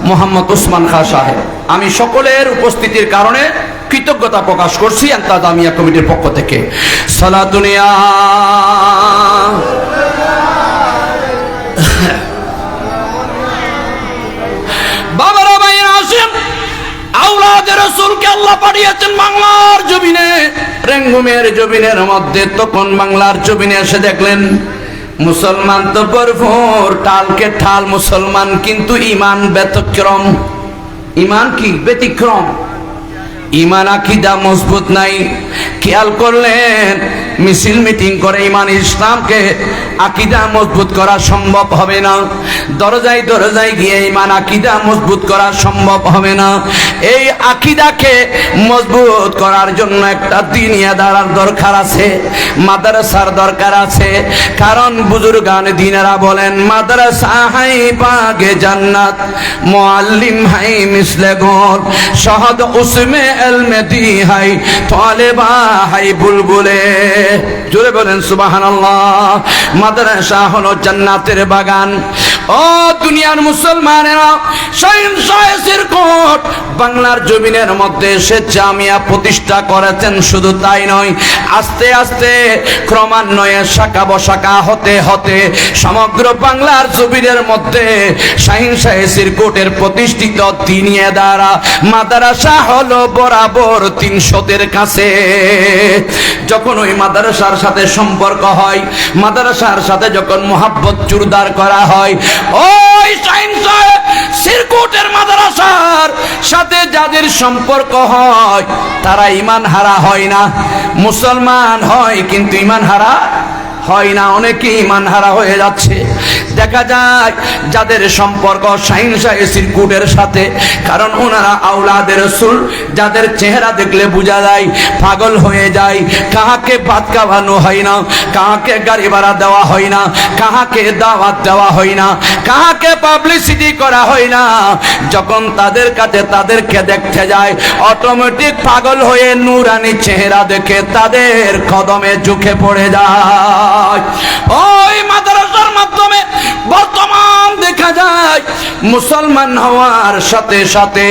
মোহাম্মদ ওসমান খাঁ সাহেব। আমি সকলের উপস্থিতির কারণে কৃতজ্ঞতা প্রকাশ করছি জামিয়া কমিটির পক্ষ থেকে। সালাত দুনিয়া বাবারা, ভাইয়েরা, আসেন আওলাদের রাসূলকে আল্লাহ পাঠিয়েছেন বাংলার জমিনে, রেঙ্গুমের জমিনের মধ্যে। তখন বাংলার জমিনে এসে দেখলেন মুসলমান তো ভরপুর, টালকে ঠাল মুসলমান, কিন্তু ইমান ব্যতিক্রম। ইমান কি ব্যতিক্রম? ইমান আকিদা মজবুত নাই। খেয়াল করলেন মিছিল মিটিং করে ইমান ইসলামকে আকিদা মজবুত করা সম্ভব হবে না। দরজায় দরজায় গিয়ে ইমান আকিদা মজবুত করা সম্ভব হবে না। এই আকিদাকে মজবুত করার জন্য একটা দিনিয়া দাঁড়ার দরকার আছে, মাদ্রাসার দরকার আছে। কারণ বুজুর্গান দিনেরা বলেন মাদ্রাসা হাই বাগে জান্নাত, মুআল্লিম হাই মিসলে গোল, শহদ উসমে এলমে দি হাই, তালেবা হাই বুলবুলে। জোরে বলেন সুবহানাল্লাহ। মাদ্রাসা হলো জান্নাতের বাগান। ও দুনিয়ার মুসলমানেরা, শাহেনশাহ সিরকোট বাংলার জমিনের মধ্যে সে জামিয়া প্রতিষ্ঠা করেছেন। শুধু তাই নয়, আস্তে আস্তে ক্রমান্বয়ে শাখা বশাখা হতে হতে সমগ্র বাংলার জমিনের মধ্যে শাহেনশাহ সিরকোটের প্রতিষ্ঠিত দিনিয়া দ্বারা মাদ্রাসা হলো বরাবর 300-এর কাছে। যখন ওই মাদ্রাসার সাথে সম্পর্ক হয়, মাদ্রাসার সাথে যখন মোহাব্বত জোরদার করা হয়, ওই শাহেনশাহ সিরকোটের মাদ্রাসার সাথে যাদের সম্পর্ক হয় তারা ঈমান হারা হয় না, মুসলমান হয় কিন্তু ঈমান হারা হয় না। অনেকে ঈমান হারা হয়ে যাচ্ছে। দেখা যায় যাদের সম্পর্ক শাহেনশাহ সিরকোটের সাথে, কারণ ওনারা আওলাদে রাসূল, যাদের চেহারা দেখলে বোঝা যায় পাগল হয়ে যায়। কাহাকে ভাত খাওয়ানো হয় না, কাহাকে গাড়ি ভাড়া দেওয়া হয় না, কাহাকে দাওয়াত দেওয়া হয় না, কাহাকে পাবলিসিটি করা হয় না। যখন তাদের কাছে তাদেরকে দেখতে যায়, অটোমেটিক পাগল হয়ে নূরানি চেহারা দেখে তাদের কদমে ঝুঁকে পড়ে যায়। ওই মাদ্রাসার মাধ্যমে বর্তমান দেখা যায় মুসলমান হওয়ার সাথে সাথে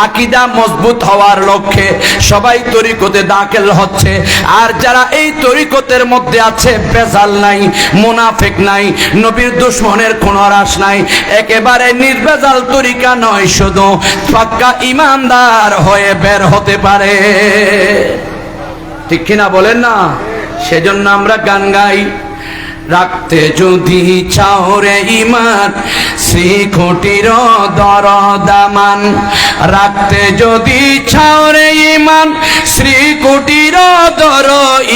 আকীদা মজবুত হওয়ার লক্ষ্যে সবাই তরিকতে দাখিল হচ্ছে। আর যারা এই তরিকতের মধ্যে আছে, বেজাল নাই, মুনাফিক নাই, নবীর দুশমনের কোনো রাশ নাই, একেবারে নির্বেজাল তরিকা নয়, শুধু পাক্কা ইমানদার হয়ে বের হতে পারে। ঠিক কিনা বলেন না? সেজন্য আমরা গান গাই, রাখতে যদি চাও রে ঈমান শ্রীকুটির দরদামান, রাখতে যদি চাও রে ঈমান শ্রীকুটির দর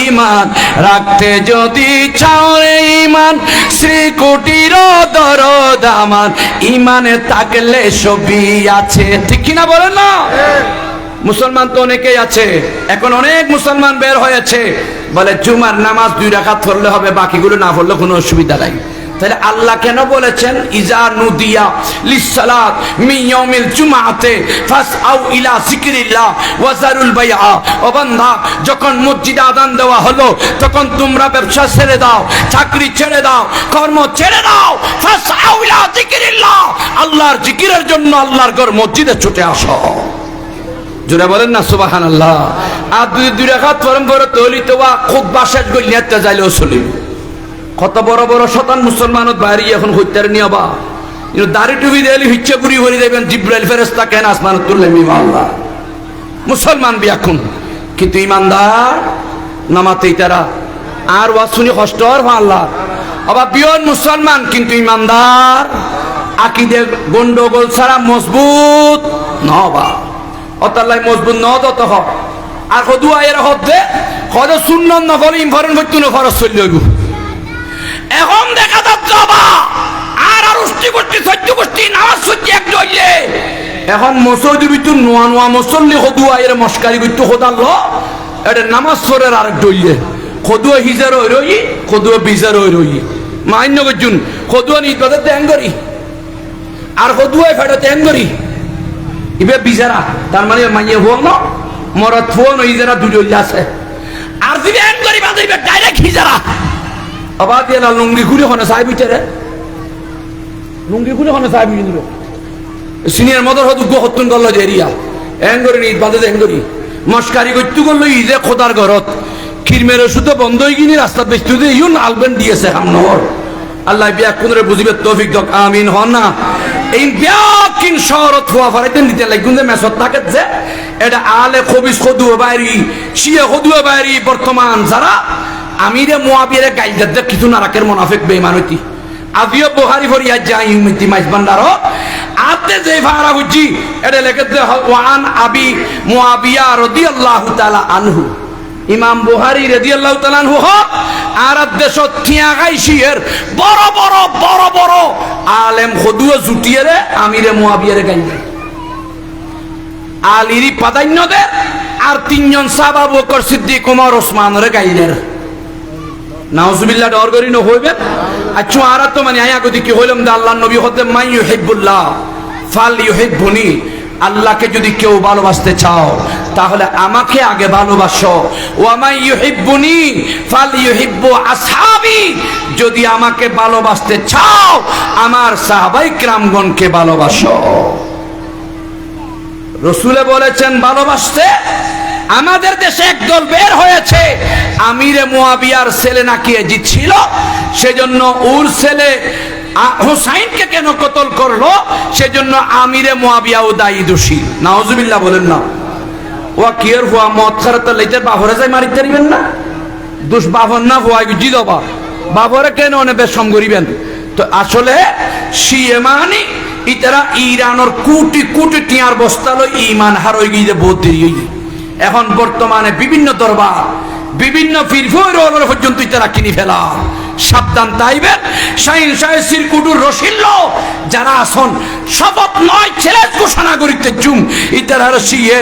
ঈমান, রাখতে যদি চাও রে ঈমান শ্রীকুটির দরদামান, ঈমানে থাকলে সবই আছে। ঠিক কিনা বলেন না? মুসলমান তো অনেকেই আছে, এখন অনেক মুসলমান বের হয়েছে, বলে জুমার নামাজ 2 রাকাত পড়লে হবে, বাকিগুলো না পড়লে কোনো অসুবিধা নাই। তাহলে আল্লাহ কেন বলেছেন ইজা নুদিয়া লিসসালাত মিন ইয়াউমিল জুমআতে ফাসআউ ইলা যিকরিল্লাহ ওয়া যারুল বাইআ? ও বান্দা, যখন মসজিদে আযান দেওয়া হলো তখন তোমরা ব্যবসা ছেড়ে দাও, চাকরি ছেড়ে দাও, কর্ম ছেড়ে দাও, ফাসআউ ইলা যিকরিল্লাহ, আল্লাহর জিকিরের জন্য আল্লাহর ঘর মসজিদে ছুটে আসো। জোরে বলেন না সুবহানাল্লাহ। আর 2 রাকাত পরম পরে তৌলিত ওয়া খুতবা শেষ গলিয়াতে যাইলেও চলিব। কত বড় বড় শতান মুসলমানত বাইরে এখন হইতার নিয়বা, দাড়ি টুপি দিলে হিচ্ছে পুরি হয়ে যাবেন, জিব্রাইল ফেরেশতা কেন আসমান তুললে মিমা আল্লাহ। মুসলমান বিয়াকুন কিন্তু ইমানদার নামাতেই তারা আর ওয়া শুনি কষ্ট আর আল্লাহ। আবার বিয়ন মুসলমান কিন্তু ইমানদার, আকীদা গন্ডগোল ছাড়া মজবুত নবা, অতাল্লাই মজবুত ন তত হ। আর কদুয়া এর হতে কত সুন্নত নফল ইম্পর্টেন্ট করতে না খরচ চলে যাইব। এখন দেখা যাচ্ছে আর উষ্টি গোষ্ঠী 14 গোষ্ঠী নামাজ সত্যি এক জইলে এখন মসজিদের ভিতর নোয়া নোয়া মুসল্লি কদুয়া এর মস্কারি করতে খোদাল এটা নামাজ পড়ার আরেক জইলে কদুয়া হিজার হই রই, কদুয়া বিজার হই রই। মান্য করছুন কদুয়া নিজ বাজাতে এঙ্গরি আর কদুয়ায় ফেটাতে এঙ্গরি ইবে বিজারা, তার মানে মাইয়ে হল না মরদ ফোন ইজারা দুজল আছে। আর দিবে এঙ্গরি বাজাইবে ডাইরেক্ট হিজারা। আবার দিয়ে না লুঙ্গি খুলে হনে সাহেব বিচারে, লুঙ্গি খুলে হনে সাহেব দিল সিনিয়র মদর হতো গো হতুন করলো যে এরিয়া এঙ্গরি নিজ বাজাতে এঙ্গরি মস্কারি করতে করলো ইজে খোদার ঘরত খিরমের ওষুধ বন্ধ হয়ে গিয়ে রাস্তা বেচতে ইউন আলবেন দিয়েছে হামনর। আল্লাহ বিয়া কোনরে বুঝিবে তৌফিক দক, আমিন হন না। এই ব্যাকিন শহরত হওয়া ফারাইতে নিতে লাগুন যে মেসত থাকে যে এটা আলে খবিস খদুয়া বাইরি শিয়া খদুয়া বাইরি বর্তমান যারা আমিরে মুয়াবিয়ারে গাইদাতে কিছু নারাকের মুনাফিক বেঈমান হইতি আদিও বুখারী ফরিয়া যাই উম্মতি মাইজ ভান্ডারো আতে যে ফারা বুঝি এটা লেখে দে ওয়ান আবি মুয়াবিয়া রাদিয়াল্লাহু তাআলা আনহু ইমাম বুখারী রাদিয়াল্লাহু তাআলা আনহু আর দেশ থিয়া গাইছির বড় বড় বড় বড় আলেম খদুয়া জুটিয়েরে আমিরে মুয়াবিয়ারে গাইবে আলীর প্রাধান্য দে আর তিনজন সাহাবা আবু বকর সিদ্দিক ওমর ওসমানরে গাইলের নাউজুবিল্লাহ ডর করি ন হইবে আচ্ছা আর তো মানে আয়া গদি কি হইলাম দে আল্লাহর নবী হতে মাই ইউহিব্বুল্লাহ ফাল ইউহিব্বুনি আল্লাহকে যদি কেউ ভালোবাসতে চাও তাহলে আমাকে আগে ভালোবাসো ওয়া মাই ইউহিব্বুনি ফাল ইউহিব্বু আসহাবি যদি আমাকে ভালোবাসতে চাও আমার সাহাবায়ে কিরামগণকে ভালোবাসো রাসূলে বলেছেন ভালোবাসতে আমাদের দেশে একদল বের হয়েছে আমিরে মুয়াবিয়ার ছেলে নাকি এজিদ ছিল সেজন্য ওর ছেলে হুসাইনকে কেন কতল করলো সেজন্য আমিরে মুয়াবিয়াও দায়ী দোষী নাউজুবিল্লাহ বলেন না ওয়া কিয়ার হুয়া মত খারাত লাইতে বাহরে যাই মারিতে দিবেন না দোষ বাহর না হুয়া জিদবা বাবরে কেন অনে বেশম করিবেন তো আসলে শিয়ামানি ইতারা ইরানের কোটি কোটি টিয়ার বস্তা লই ঈমান হারই গিয়ে বহুত দেরি হই এখন বর্তমানে বিভিন্ন দরবার বিভিন্ন ফিরফুর পর্যন্ত তারা কিনি ফেলা সাবধান তাইবেন শাহিন শাহের সিরকুটুর রসিল্ল যারা আসন শপথ নয় ছেলে ঘোষণা করিতে জুম ইতারা রসিয়ে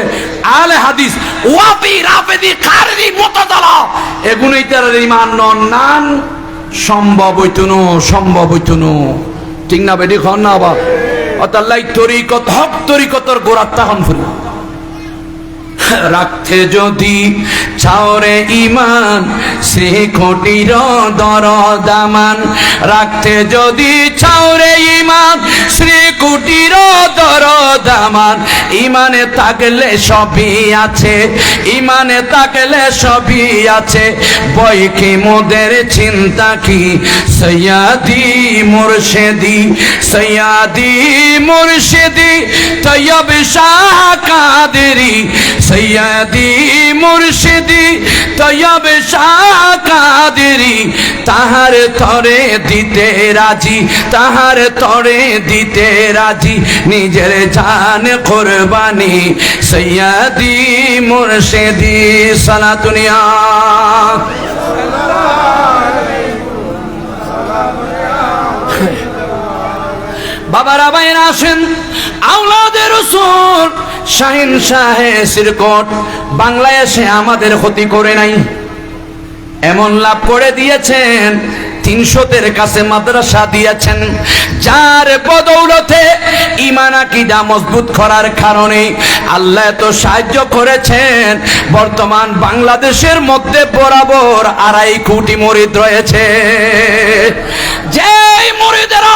আলে হাদিস ওয়াফি রাফেদি খারদি মুতাদালা এগুলো ইতারা ঈমান নান সম্ভব হইতুনো ঠিক না বেডি খন না আবার অতাল্লাই তরিকত হক তরিকতর গোরাত্তা হন ফুরি রাখতে যদি চাওরে ঈমান সে কোটির দরদামান রাখতে যদি চাওরে ঈমান শ্রী কোটির দরদামান ঈমানে থাকলে সবই আছে ঈমানে থাকলে সবই আছে বই কি মোদের চিন্তা কি সৈয়দি মুর্শিদি তৈয়ব শাহ কাদেরি সৈয়দি মুর্শিদি তৈয়ব শাহ কাদেরি তাহার তরে দিতে রাজি নিজের জান কুরবানি সৈয়দি মুর্শিদি সালাতুনিয়া বাবারা বাইরা আসেন আওলাদের রাসূল শাহিন শাহে সিরকট বাংলাদেশে আমাদের ক্ষতি করে নাই এমন লাভ করে দিয়েছেন 300-এর কাছে মাদ্রাসা দিয়েছেন যার বদৌলতে ঈমান আকীদা মজবুত করার কারণে আল্লাহ এত সাহায্য করেছেন বর্তমান বাংলাদেশের মধ্যে বরাবর 2.5 কোটি মুরিদ রয়েছে যেই মুরিদেরা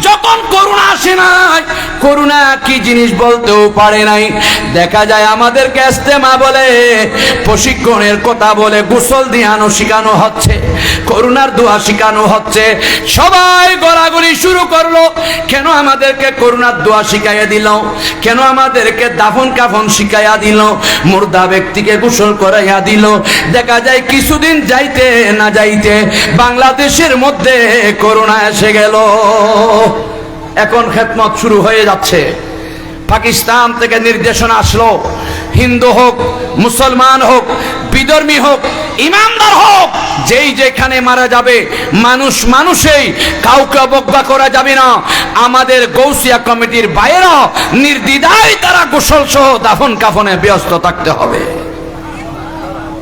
যখন করোনা আসে নাই করোনা কি জিনিস বলতেও পারে নাই দেখা যায় আমাদেরকে ইস্তেমা বলে প্রশিক্ষণের কথা বলে গোসল দিয়ানো শেখানো হচ্ছে করোনার দোয়া শেখানো হচ্ছে সবাই গড়াগড়ি শুরু করলো কেন আমাদেরকে করোনার দোয়া শিখাইয়া দিল কেন আমাদেরকে দাফন কাফন শিখাইয়া দিল মুর্দা ব্যক্তিকে গোসল করাইয়া দিল দেখা যায় কিছুদিন যাইতে না যাইতে বাংলাদেশের মধ্যে করোনা এসে গেল এখন খেদমত শুরু হয়ে যাচ্ছে পাকিস্তান থেকে নির্দেশনা আসলো হিন্দু হোক মুসলমান হোক বিধর্মী হোক ইমানদার হোক যেই যেখানে মারা যাবে মানুষেই কাউকে অবজ্ঞা করা যাবে না আমাদের গৌসিয়া কমিটির বাইরে নির্দ্বিধায় তারা গোসল সহ দাফন কাফনে ব্যস্ত থাকতে হবে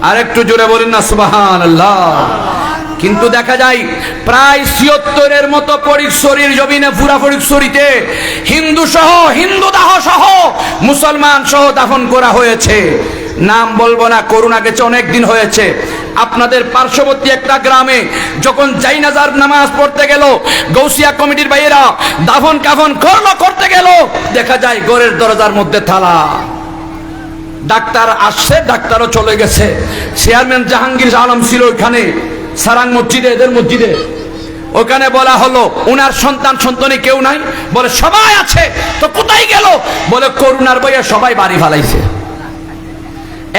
আর একটু জোরে বলেন না সুবহানাল্লাহ কিন্তু দেখা যায় প্রায় ৭৬-এর মতো পরিকশরীর জমিনে পুরা পরিকশরীতে হিন্দু দাহ সহ মুসলমান সহ দাফন করা হয়েছে নাম বলবো না করোনা গেছে অনেক দিন হয়েছে আপনাদের পার্শ্ববর্তী একটা গ্রামে যখন জাইনাজার নামাজ পড়তে গেল গৌসিয়া কমিটির ভাইয়েরা দাফন কাফন করতে গেল দেখা যায় ঘরের দরজার মধ্যে তালা ডাক্তার আসছে ডাক্তারও চলে গেছে চেয়ারম্যান জাহাঙ্গীর আলম ছিল ওইখানে সারাং মসজিদে এদের মসজিদে ওখানে বলা হলো উনার সন্তান সন্তানি কেউ নাই, বলে সবাই আছে। তো কোথায় গেল? বলে করুণার বইয়ে সবাই বাড়ি ফালাইছে।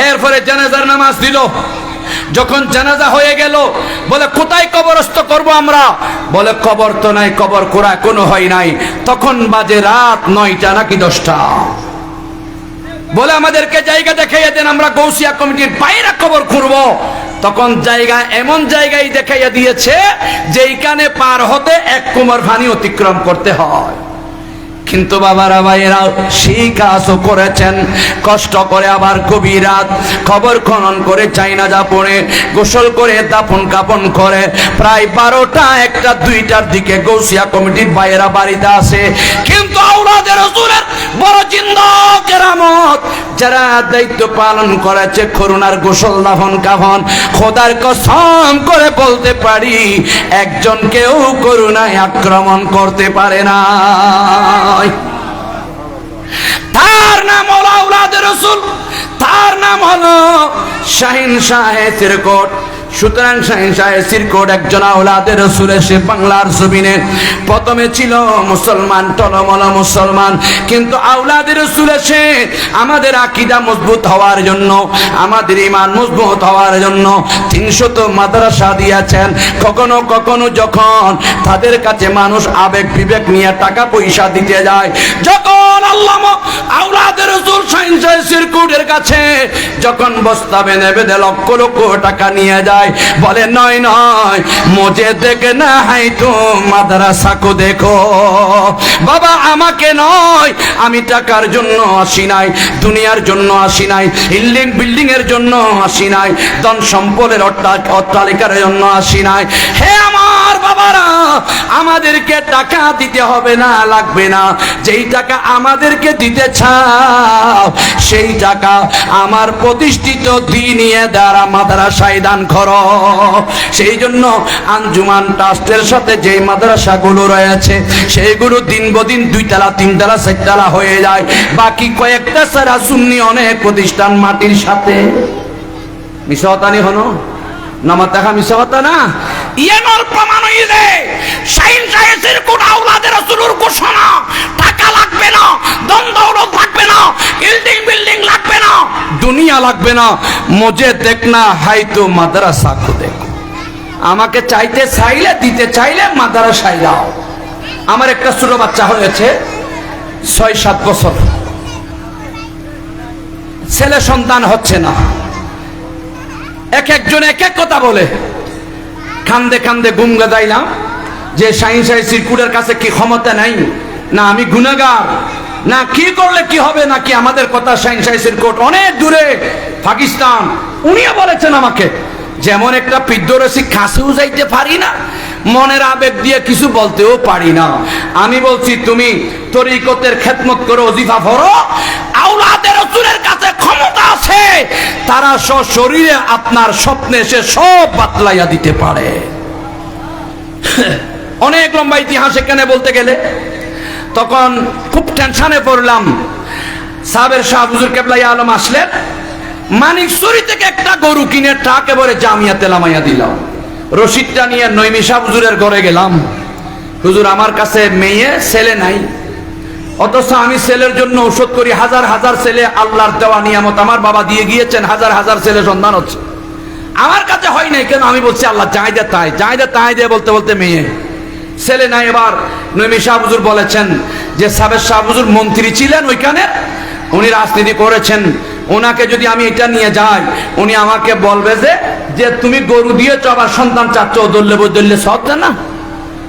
এরপরে জানাজার নামাজ দিল। যখন জানাজা হয়ে গেল, বলে কোথায় কবরস্থ করব আমরা? বলে কবর তো নাই, কবর কোরা কোনো হয় নাই। তখন বাজে রাত 9টা নাকি 10টা। বলে আমাদেরকে জায়গা দেখাইয়া দেন, আমরা গৌসিয়া কমিটির বাইরে কবর খুঁড়ব। তখন জায়গা এমন জায়গায় দেখাইয়া দিয়েছে যেইখানে পার হতে 1 কোমর পানি অতিক্রম করতে হয়। কিন্তু বাবারা ভাইয়েরা সেই কাজও করেছেন, কষ্ট করে আবার গভীর রাত কবর খনন করে জানাজা পড়ে গোসল করে দাফন কাফন করে প্রায় 12টা 1টা 2টার দিকে গৌসিয়া কমিটির ভাইয়েরা বাড়িতে আসে। কিন্তু আওলাদের রাসূলের বড় জিন্দা কেরামত যারা দায়িত্ব পালন করেছে করুণার গোসল দাফন কাফন, খোদার কসম করে বলতে পারি একজন কেউ করুণায় আক্রমণ করতে পারে না। তার নাম হলো আওলাদের রাসূল, তার নাম হলো শাহিন শাহে সিরকোট। সুতরাং শাহিন শাহে সিরকোট একজন আওলাদের রাসূল। সে বাংলার জমিনে প্রথমে ছিল মুসলমান, টলমল মুসলমান, কিন্তু আওলাদের রাসূল এসে আমাদের আকীদা মজবুত হওয়ার জন্য, আমাদের ঈমান মজবুত হওয়ার জন্য 300 মাদ্রাসা দিয়েছেন। কখনো কখনো যখন তাদের কাছে মানুষ আবেগ বিবেক নিয়ে টাকা পয়সা দিতে যায়, যখন আল্লামা আওলাদের রাসূল শাহিন শাহে সিরকোটের কাছে যখন বস্তা বেঁধে বেঁধে লক্ষ লক্ষ টাকা নিয়ে যায়, বলে নয় নয় মুঝে দেখনা হাই তো মাদ্রাসা কো দেখো। বাবা আমাকে নয়, আমি টাকার জন্য আসি নাই, দুনিয়ার জন্য আসি নাই, বিল্ডিং এর জন্য আসি নাই, ধন সম্পদের অট্টালিকার জন্য আসি নাই। হে আমার বাবারা, আমাদেরকে টাকা দিতে হবে না, লাগবে না। যেই টাকা আমাদেরকে দিতে চাও সেই টাকা আমার প্রতিষ্ঠিত দ্বীনিয়ে দ্বারা মাদ্রাসায় দান করো। সেই জন্য আঞ্জুমান ট্রাস্টের সাথে যে মাদ্রাসাগুলো রয়েছে সেইগুলো দিন বদিন 2 তলা 3 তলা 4 তলা হয়ে যায়। বাকি কয়েকটা সারা সুন্নি অনেক প্রতিষ্ঠান মাটির সাথে। মিশাওতানি হনো নামাজ দেখা মিশাওতা না ইয়ানোর প্রমাণ হইলে শাহিন শাহে সিরকোট আওলাদের রাসূলের ঘোষণা। টাকা লাগবে না, ধন দৌলত লাগবে না, বিল্ডিং লাগবে না, দুনিয়া লাগবে না। মুঝে দেখনা হাই তো মাদ্রাসা কো দেখো। আমাকে চাইতে চাইলে, দিতে চাইলে মাদ্রাসায় যাও। আমার একটা ছোট বাচ্চা হয়েছে 6-7 বছর, ছেলে সন্তান হচ্ছে না। একজন এক এক কথা বলে, কান্দে কান্দে গুম গাইলাম যে শাহিন শাহে সিরকোটের কাছে কি ক্ষমতা নাই, না আমি গুনাহগার, না কি করলে কি হবে, নাকি আমাদের কথা শাহিন শাহে সিরকোট অনেক দূরে পাকিস্তান। উনিও বলেছেন আমাকে, যেমন একটা পিদ্দরসি কাছেও যাইতে পারি না, মনের আবেগ দিয়ে কিছু বলতেও পারি না। আমি বলছি তুমি তরিকতের খেদমত করো, ওজিফা পড়ো, আওলাদের রাসূলের কাছে ক্ষমতা আছে, তারা সশরীরে আপনার স্বপ্নে এসে সব বাতলাইয়া দিতে পারে। অনেক লম্বা ইতিহাস এখানে বলতে গেলে। তখন খুব টেনশনে পড়লাম। সাবের শাহ হুজুর কেবলাই আলম আসলেন, মানিকচুরি থেকে একটা গরু কিনে ট্রাকে ভরে জামিয়াতে নামাইয়া দিলাম। রশিদটা নিয়ে নইমি শাহ হুজুরের ঘরে গেলাম। হুজুর আমার কাছে মেয়ে ছেলে নাই, অথচ আমি ছেলের জন্য ঔষধ করি। হাজার হাজার ছেলে আল্লাহর দেওয়া নিয়ামত আমার বাবা দিয়ে গিয়েছেন, হাজার হাজার ছেলে সন্তান হচ্ছে, আমার কাছে হয় নাই কেন? আমি বলছি আল্লাহ যাই দে তাই দে বলতে বলতে মেয়ে ছেলে নাই। এবার নইমি শাহ হুজুর বলেছেন যে সাবের শাহ হুজুর মন্ত্রী ছিলেন ওইখানে, উনি রাজনীতি করেছেন, ওনাকে যদি আমি এটা নিয়ে যাই উনি আমাকে বলবে যে তুমি গরু দিয়েছ আবার সন্তান চাচ্ছ, দললে সব না,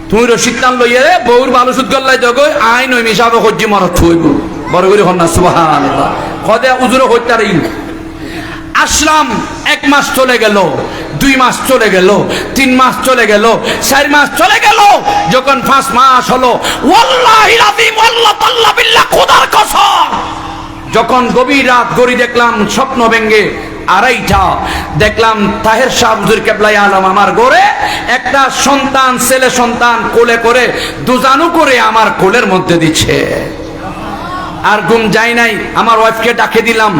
তুমি রশিদান লইয়ে বউর ভালো সুদ গল্লাই দেখো আই নই মিশাবে হজ্জি মরত হইব বড় করে হন না সুবহানাল্লাহ। খদে উজুরে হইতারই আসলাম। 1 মাস চলে গেল, 2 মাস চলে গেল, 3 মাস চলে গেল, 4 মাস চলে গেল। যখন 5 মাস হলো, ওয়াল্লাহিল আযীম ওয়াল্লাহ তাআলা বিল্লাহ খোদার কসম, যখন গভীর রাত গড়ি দেখলাম স্বপ্ন ভেঙ্গে 2:30 দেখলাম তাহের শাহ হুজুর কেবলাই আলম আমার ঘরে একটা সন্তান, ছেলে সন্তান কোলে করে দুজানু করে আমার কোলের মধ্যে দিচ্ছে। আর ঘুম যায় নাই, আমার ওয়াইফকে ডাকে দিলাম,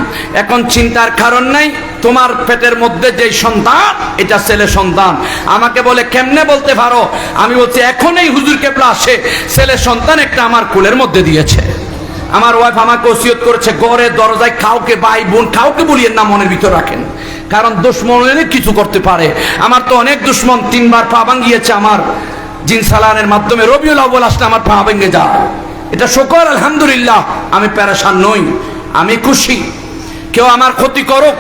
এখন চিন্তার কারণ নাই, তোমার পেটের মধ্যে যে সন্তান এটা ছেলে সন্তান। আমাকে বলে কেমনে বলতে পারো? আমি বলছি এখনই হুজুর কেবলা আসে ছেলে সন্তান একটা আমার কোলের মধ্যে দিয়েছে। আমার ওয়াইফ আমাকে ওসিয়ত করেছে, ঘরে দরজায় কাউকে, ভাই বোন কাউকে বলিয়েন না, মনের ভিতর রাখেন, কারণ দুশ্মন কিছু করতে পারে। আমার তো অনেক দুশ্মন, 3 বার পা ভাঙিয়েছে আমার জিন সালানের মাধ্যমে। রবিউল আউয়াল আসলে আমার পা ভেঙে যায়, এটা শুকর আলহামদুলিল্লাহ। আমি পেরেশান নই, আমি খুশি। কেউ আমার ক্ষতি করুক,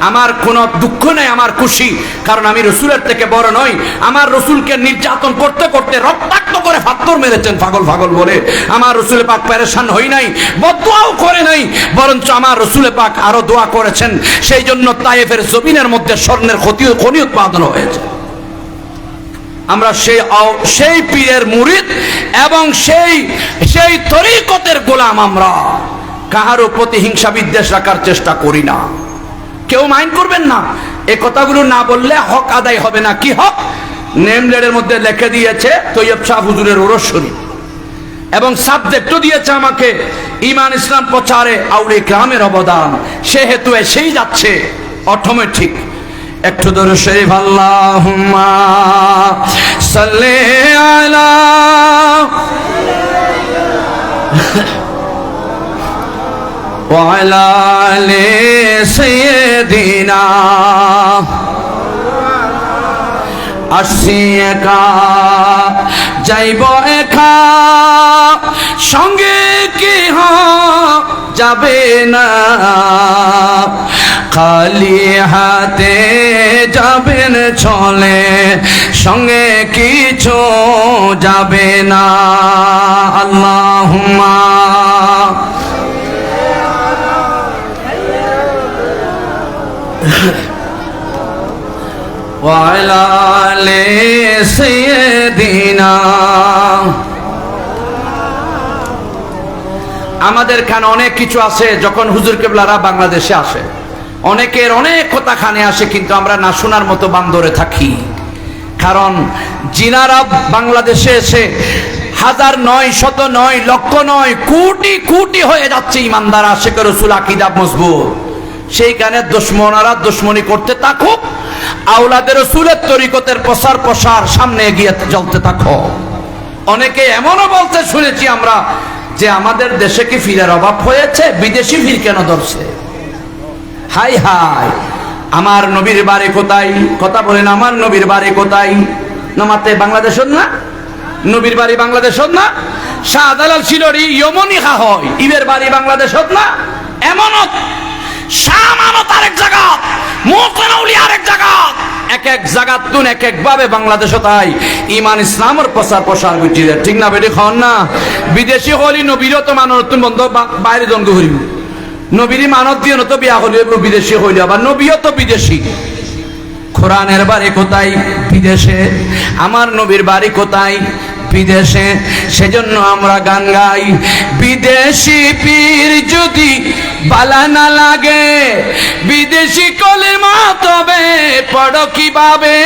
আমার কোনো দুঃখ নেই, আমার খুশি, কারণ আমি রসুলের থেকে বড় নই। আমার রসুলকে নির্যাতন করতে করতে রক্তাক্ত করে পাথর মেরেছেন পাগল পাগল বলে। আমার রসুল পাক পেরেশান হই নাই, বদদুয়াও করে নাই, বরঞ্চ আমার রসুল পাক আরো দোয়া করেছেন। সেই জন্য তায়েফের জমিনের মধ্যে স্বর্ণের খনি উৎপাদন হয়েছে। আমরা সেই পীরের মুরিদ এবং সেই তরিকতের গোলাম। আমরা কাহারও প্রতি হিংসা বিদ্বেষ রাখার চেষ্টা করি না। কেউ মাইন্ড করবেন না, এই কথাগুলো না বললে হক আদায় হবে না। কি হক? নেমলেটের মধ্যে লিখে দিয়েছে তৈয়ব শাহ হুজুরের ওরস শরীফ, এবং সাবজেক্টও দিয়েছে আমাকে ঈমান ইসলাম প্রচারে আউলিয়া কিরামের অবদান। সেহেতু এসেই যাচ্ছে অটোমেটিক। একটু দরুদ শরীফ আল্লাহুম্মা সাল্লি আলা ওয়া আলা আলি সাইয়্যিদিনা। আসছি একা যাইব একা, সঙ্গে কি যাবে না, খালি হাতে যাবেন চলে, সঙ্গে কিছু যাবে না। আল্লাহুম্মা ওয়া আলা আলি সাইয়্যিদিনা। আমাদের খানে অনেক কিছু আছে। যখন হুজুর কেবলারা বাংলাদেশে আসে, অনেকের অনেক কথা খানে আসে, কিন্তু আমরা না শোনার মতো বান্দরে থাকি। কারণ জিনারা বাংলাদেশে এসে হাজার নয়, শত নয়, লক্ষ নয়, কোটি কোটি হয়ে যাচ্ছে ইমানদার আশিক রাসূল, আকীদা মজবুত। সেইখানে দুশমনারা দুশমনি করতে থাকুক, আওলাদের রাসূলের তরিকতের প্রসার সামনে এগিয়ে চলতে থাকো। অনেকে এমনও বলতে শুনেছি আমরা যে আমাদের দেশে কি ফিরের অভাব হয়েছে, বিদেশি ফির কেন ধরছে? হাই হাই, আমার নবীর বাড়ি কোথায়? কথা বলেন, আমার নবীর বাড়ি কোথায়? নামাতে বাংলাদেশের না, নবীর বাড়ি বাংলাদেশের না। শাহজালাল শিলরি ইয়মনি খা হয়, ইবের বাড়ি বাংলাদেশের না। এমনত শামানত আরেক জায়গা, মোহসেনউলি আরেক জায়গা, এক এক জায়গাত তুন এক এক ভাবে বাংলাদেশ তাই ঈমান ইসলামের প্রসার বুঝিলে ঠিক না? বেটি খান না। বিদেশি হলি নবীরও তো মানব বন্ধ বাইরে জন্ম হইব, নবীর মানত দিয়ে তো বিয়া হলি বিদেশি হইল, আবার নবীও তো বিদেশি। কোরআনের বাড়ি কোথায়? বিদেশে। আমার নবীর বাড়ি কোথায়? বিদেশে। সেজন্য আমরা গান গাই, বিদেশি পীর যদি বালা না লাগে, বিদেশি কলেমা তবে পড়ো কিভাবে,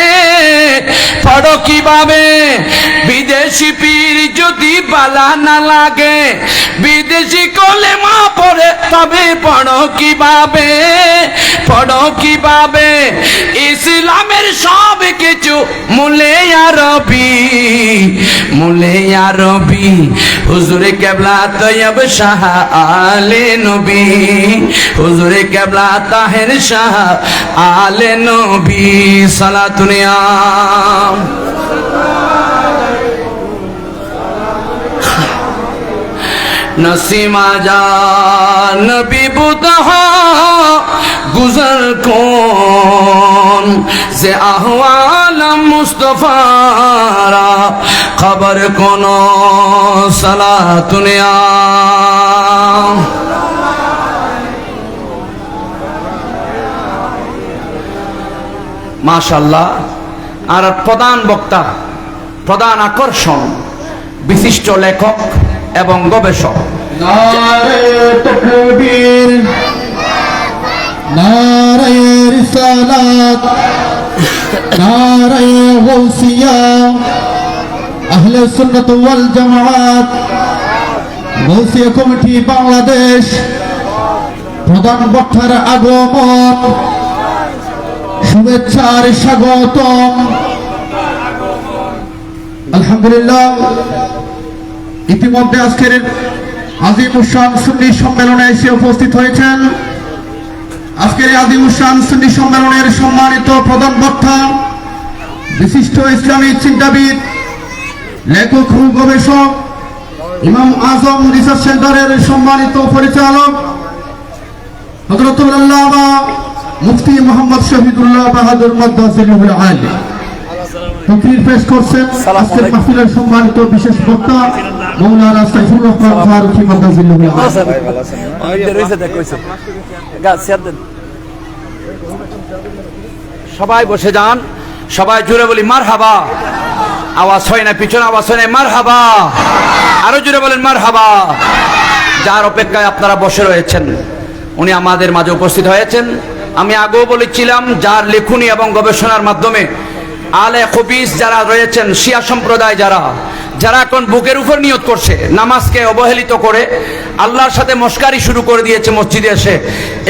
পড়ো কিভাবে। বিদেশি পীর যদি বালা না লাগে, বিদেশি কলেমা পড়ে তবে পড়ো কিভাবে, পড়ো কিভাবে। ইসলামের সব কিছু মূলে আরবি, মূলে আরবি। হুজুরে কেবলা তৈয়ব শাহ আলে নবী, হুজুরে কেবলা তাহের শাহ আলে নবী। সালাতুনিয়া नसीमा जा नबी बुतहा गुजर कौन से अहवाल मुस्तफारा खबर कोनो सला दुनिया। माशाल्लाह। আর প্রধান বক্তা, প্রধান আকর্ষণ, বিশিষ্ট লেখক এবং গবেষক। নারে তাকবীর, নারে রিসালাত, নারে গাউসিয়া, আহলে সুন্নাত ওয়াল জামাত, গৌসিয়া কমিটি বাংলাদেশ প্রধান বক্তার আগমন, শুভেচ্ছার স্বাগতম। আলহামদুলিল্লাহ, ইতিমধ্যে আজকের আজিমুসান সুন্নি সম্মেলনে এসে উপস্থিত হয়েছেন। আজকের এই আজিমুসান সুন্নি সম্মেলনের সম্মানিত প্রধান বক্তা, বিশিষ্ট ইসলামী চিন্তাবিদ, লেখক ও গবেষক, ইমাম আজম রিসার্চ সেন্টারের সম্মানিত পরিচালক হযরতুল আল্লামা মুফতি মোহাম্মদ শহীদুল্লাহ বাহাদুর মাদ্দাজিলুল আলী তকরীর পেশ করছেন। আজকের মাহফিলের সম্মানিত বিশেষ বক্তা মাওলানা সাইফুর রহমান ফারুকী মাদ্দাজিলুল আলী। সবাই বসে যান, সবাই জুড়ে বলি মারহাবা। আওয়াজ হয় না, পিছনে আওয়াজ হয় না, মারহাবা। আরো জুড়ে বলেন মারহাবা। যার অপেক্ষায় আপনারা বসে রয়েছেন উনি আমাদের মাঝে উপস্থিত হয়েছেন। আমি আগেও বলেছিলাম, যার লেখনী এবং গবেষণার মাধ্যমে আলে খবিস যারা রয়েছেন, শিয়া সম্প্রদায় যারা এখন বুকের উপর নিয়ত করছে, নামাজকে অবহেলিত করে আল্লাহর সাথে মস্কারি শুরু করে দিয়েছে মসজিদে এসে,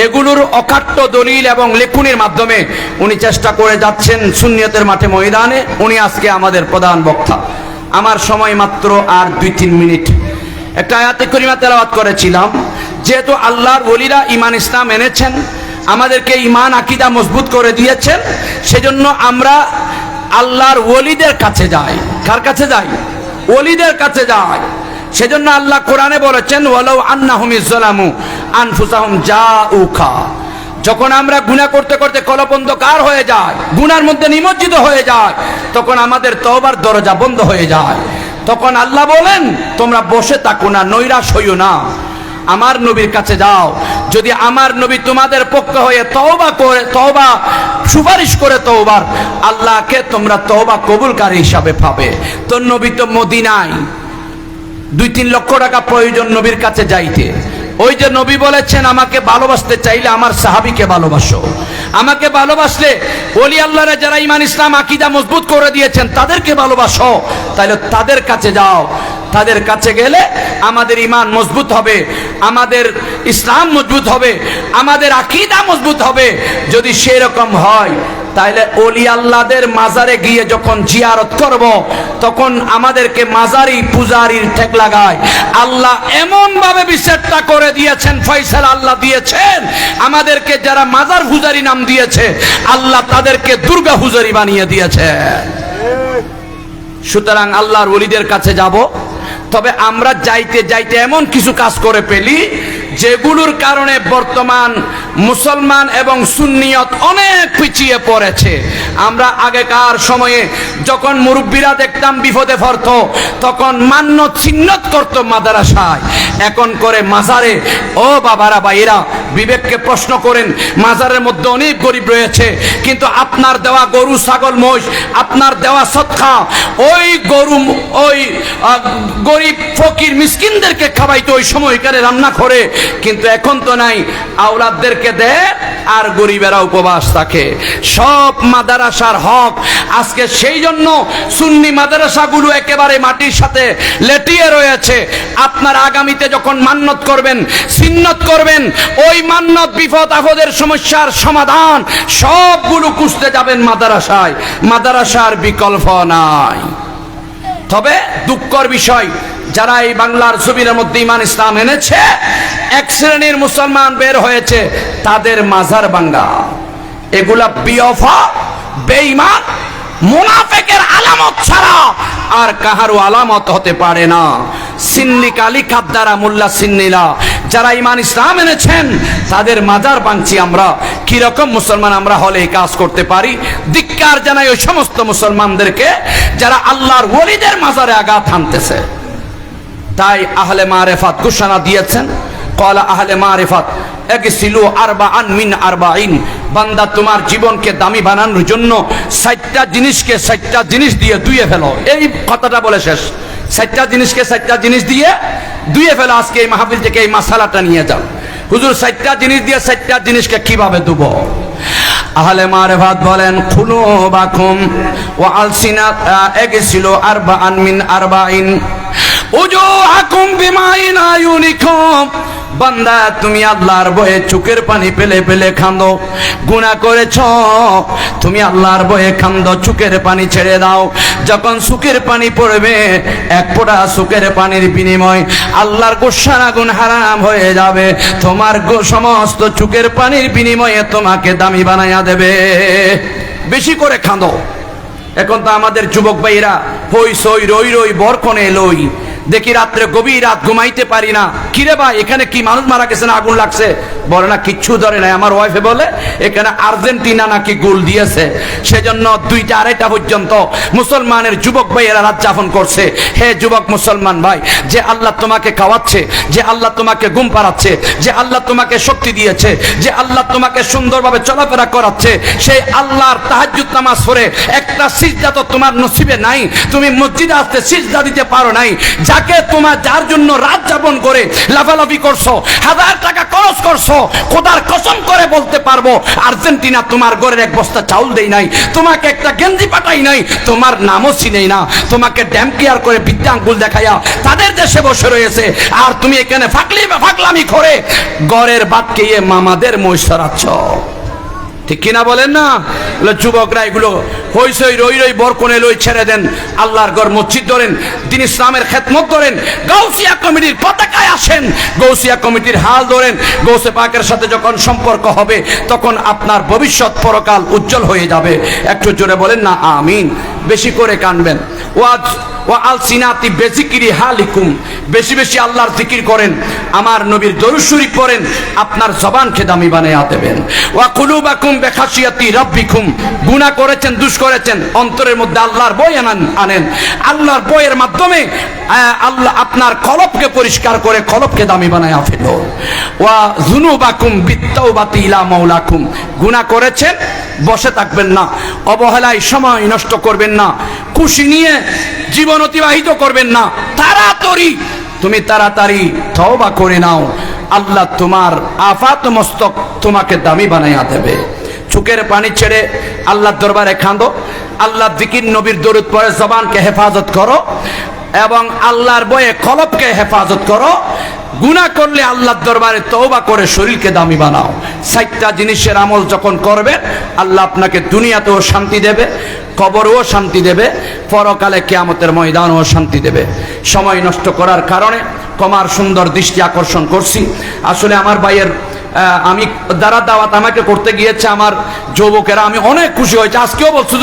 এগুলোর অকাট্য দলিল এবং লেখনীর মাধ্যমে উনি চেষ্টা করে যাচ্ছেন সুন্নিয়তের মাঠে ময়দানে। উনি আজকে আমাদের প্রধান বক্তা। আমার সময় মাত্র আর 2-3 মিনিট। একটা আয়াতে করিমা তেলাওয়াত করেছিলাম, যেহেতু আল্লাহর ওলিরা ঈমান ইসলাম এনেছেন, আমাদেরকে ঈমান আকীদা মজবুত করে দিয়েছেন, সেজন্য আমরা আল্লাহর ওলিদের কাছে যাই। কার কাছে যাই? ওলিদের কাছে যাই। সেজন্য আল্লাহ কোরআনে বলেছেন, ওয়ালাউ আন্নাহুম ইযলামু আনফুসাহুম জাউকা। যখন আমরা গুনাহ করতে করতে কলব অন্ধকার হয়ে যায়, গুনার মধ্যে নিমজ্জিত হয়ে যায়, তখন আমাদের তওবার দরজা বন্ধ হয়ে যায়। তখন আল্লাহ বলেন, তোমরা বসে থাকো না, নৈরাশ হইও না, আমার নবীর কাছে যাও। যদি আমার নবী তোমাদের পক্ষে হয়ে তওবা সুপারিশ করে তওবার, আল্লাহকে তোমরা তওবা কবুলকারী হিসাবে পাবে। তো নবী তো মদিনায়, 2-3 লক্ষ টাকা প্রয়োজন নবীর কাছে যাইতে। ওই যে নবী বলেছেন, আমাকে ভালোবাসতে চাইলে আমার সাহাবীকে ভালোবাসো। আমাকে ভালোবাসলে ওলি আল্লাহরা যারা ঈমান ইসলাম আকীদা মজবুত করে দিয়েছেন তাদেরকে ভালোবাসো। তাহলে তাদের কাছে যাও। তাদের কাছে গেলে আমাদের ঈমান মজবুত হবে, আমাদের ইসলাম মজবুত হবে, আমাদের আকীদা মজবুত হবে। যদি সেরকম হয়, তাহলে ওলি আল্লাহদের মাজারে গিয়ে যখন জিয়ারত করব, তখন আমাদেরকে মাজারি পূজারির ঠেক লাগায়। আল্লাহ এমন ভাবে বিচারটা করে দিয়েছেন, ফয়সালা আল্লাহ দিয়েছেন, আমাদেরকে যারা মাজার পূজারি নাম দিয়েছে, আল্লাহ তাদেরকে দুর্গা পূজারি বানিয়ে দিয়েছে। সুতরাং আল্লাহর ওলিদের কাছে যাব। তবে আমরা যাইতে যাইতে এমন কিছু কাজ করে ফেলি, যেগুলোর কারণে বর্তমান মুসলমান এবং সুন্নিয়ত অনেক পিছিয়ে পড়েছে। আমরা আগেকার সময়ে যখন মুরব্বীরা দেখতাম বিপদে পড়ত, তখন মান্যত চিহ্নত করতো মাদ্রাসায়, এখন করে মাজারে। ও বাবারা, ভাইয়েরা, বিবেককে প্রশ্ন করেন, মাজারের মধ্যে অনেক গরিব রয়েছে, কিন্তু আপনার দেওয়া গরু, ছাগল, মহিষ, আপনার দেওয়া সদকা ওই গরু, ওই গরিব ফকির মিসকিনদেরকে খাওয়াইতো ওই সময়কারে রান্না করে। কিন্তু এখন তো নাই, আওলাদদেরকে দেয় আর গরিবেরা উপবাস থাকে। সব মাদ্রাসার হক আজকে। সেই জন্য সুন্নি মাদ্রাসাগুলো একেবারে মাটির সাথে লেটিয়ে রয়েছে। আপনার আগামীতে যখন মান্যত করবেন, সিন্নত করবেন, ওই মান্যত বিপদ আপদের সমস্যার সমাধান সবগুলো খুঁজতে যাবেন মাদ্রাসায়। মাদ্রাসার বিকল্প নাই। তবে দুঃখের বিষয়, যারা এই বাংলার জমিনের মধ্যে ঈমান ইসলাম এনেছে, এক শ্রেণীর মুসলমান বের হয়েছে, তাদের মাজার ভাঙ্গা। এগুলা বিওফা, বেঈমান, মুনাফিকের আলামত ছাড়া আর কাহারও আলামত হতে পারে না। সিন্নি কালী কাদ্দারা মোল্লা সিন্নিরা যারা ঈমান ইসলাম এনেছেন, তাদের মাজার ভাঙছি আমরা। কিরকম মুসলমান আমরা হলে এই কাজ করতে পারি? ধিক্কার জানাই ওই সমস্ত মুসলমানদেরকে যারা আল্লাহর ওলিদের মাজারে আঘাত হানতেছে। তাই আহলে মারিফাত ঘোষণা দিয়েছেন, ক্বালা আহলে মারিফাত এগসিলু আরবাআন মিন আরবাঈন। বান্দা, তোমার জীবনকে দামি বানানোর জন্য 60টা জিনিসকে 60টা জিনিস দিয়ে ধুয়ে ফেলো। এই কথাটা বলে শেষ। 60টা জিনিসকে 60টা জিনিস দিয়ে ধুয়ে ফেলো। আজকে এই মাহফিল থেকে এই মাসালাটা নিয়ে যাও। হুজুর, 60টা জিনিস দিয়ে 60টা জিনিসকে কিভাবে ধুবো? আহলে মারিফাত বলেন, কুলুবাকুম ওয়া আলসিনা এগসিলু আরবাআন মিন আরবাঈন। উজুহাকুম বিমাইন আয়ুনিকুম, বান্দা তুমি আল্লাহর ভয়ে চোখের পানি পেলে পেলে কাঁদো। গুনাহ করেছ, তুমি আল্লাহর ভয়ে কাঁদো, চোখের পানি ছেড়ে দাও। যখন চোখের পানি পড়বে, এক ফোঁটা চোখের পানির বিনিময় আল্লাহর গোসার আগুন হারাম হয়ে যাবে। তোমার সমস্ত চোখের পানির বিনিময়ে তোমাকে দামি বানাইয়া দেবে। বেশি করে কাঁদো। এখন তো আমাদের যুবক ভাইরা হই সই রই রই বরকনে লই, দেখি রাত্রে গভীর রাত ঘুমাইতে পারি না। কিরে ভাই, এখানে কি মানুষ মারা গেছে না আগুন লাগছে? বলে না কিচ্ছু ধরে নাই। আমার ওয়াইফে বলে এখানে আর্জেন্টিনা নাকি গোল দিয়েছে, সেজন্য 2টা 2:30 পর্যন্ত মুসলমানের যুবক ভাইয়েরা রাত যাপন করছে। হে যুবক মুসলমান ভাই, যে আল্লাহ তোমাকে খাওয়াচ্ছে, যে আল্লাহ তোমাকে ঘুম পাড়াচ্ছে, যে আল্লাহ তোমাকে শক্তি দিয়েছে, যে আল্লাহ তোমাকে সুন্দরভাবে চলাফেরা করাচ্ছে, সেই আল্লাহর তাহাজ্জুদ নামাজ পড়ে একটা সিজদা তো তোমার নসিবে নাই। তুমি মসজিদে আসতে সিজদা দিতে পারো নাই। যাকে তোমার যার জন্য রাত যাপন করে লাফালাফি করছো, 1000 টাকা খরচ করছো, খোদার কসম করে বলতে পারবো আর্জেন্টিনা তোমার ঘরের এক বস্তা চাউল দেই নাই, তোমাকে একটা গেঞ্জি পাঠাই নাই, তোমার নামও চিনেই না, তোমাকে ড্যাম কেয়ার করে বিদ্যা আঙ্গুল দেখাইয়া তাদের দেশে বসে রয়েছে। আর তুমি এখানে ফাকলামি করে ঘরের বাদ খেয়ে মামাদের মই সরাচ্ছ। ঠিক কিনা বলেন না? যুবকরা এগুলো হইসই রই রই বরকনে লই ছেড়ে দেন। আল্লাহর ঘর মসজিদ ধরেন, দিন ইসলামের খেদমত ধরেন, গাউসিয়া কমিটির পতাকায় আসেন, গাউসিয়া কমিটির হাল ধরেন। গৌসে পাকের সাথে যখন সম্পর্ক হবে, তখন আপনার ভবিষ্যৎ পরকাল উজ্জ্বল হয়ে যাবে। একটু জোরে বলেন না আমিন। বেশি করে কানবেন। ওয়া আল সিনাতি বেজিকিরি হালিকুম, বেশি বেশি আল্লাহর জিকির করেন, আমার নবীর দরুদ শরীফ পড়েন, আপনার জবানকে দামি বানায়া দেবেন। ওয়া কুলুবাকুম বিখাশিয়াতি রাব্বিকুম, গুনাহ করেছেন, দুষ করেছেন, অন্তরের মধ্যে আল্লাহর ভয় আনেন। আল্লাহর ভয়ের মাধ্যমে আল্লাহ আপনার কলবকে পরিষ্কার করে কলবকে দামি বানায়া ফেলো। ওয়া যুনুবাকুম বিত্তাওবাতি ইলা মাওলাকুম, গুনাহ করেছেন, বসে থাকবেন না, অবহেলায় সময় নষ্ট করবেন না, খুশি নিয়ে জীবন অতিবাহিত করবেন না। তাড়াতাড়ি তওবা করে নাও, আল্লাহ তোমার আফাত মস্তক তোমাকে দামি বানাইয়া দেবে। চোখের পানি ছেড়ে আল্লাহর দরবারে কাঁদো, আল্লাহর জিকির নবীর দরুদ পড়ে জবানকে হেফাজত করো এবং আল্লাহর ভয়ে কলবকে হেফাজত করো। গুনাহ করলে আল্লাহর দরবারে তওবা করে শরীরকে দামি বানাও। 4টা জিনিসের আমল যখন করবেন, আল্লাহ আপনাকে দুনিয়াতেও শান্তি দেবে, কবরেও শান্তি দেবে, পরকালে কিয়ামতের ময়দানেও শান্তি দেবে। সময় নষ্ট করার কারণে কমার সুন্দর দৃষ্টি আকর্ষণ করছি। আসলে আমার ভাইয়ের আমি দাওয়াত আমাকে করতে গিয়েছে আমার যুবকেরা, আমি অনেক খুশি হয়েছে। আজকেও বলছি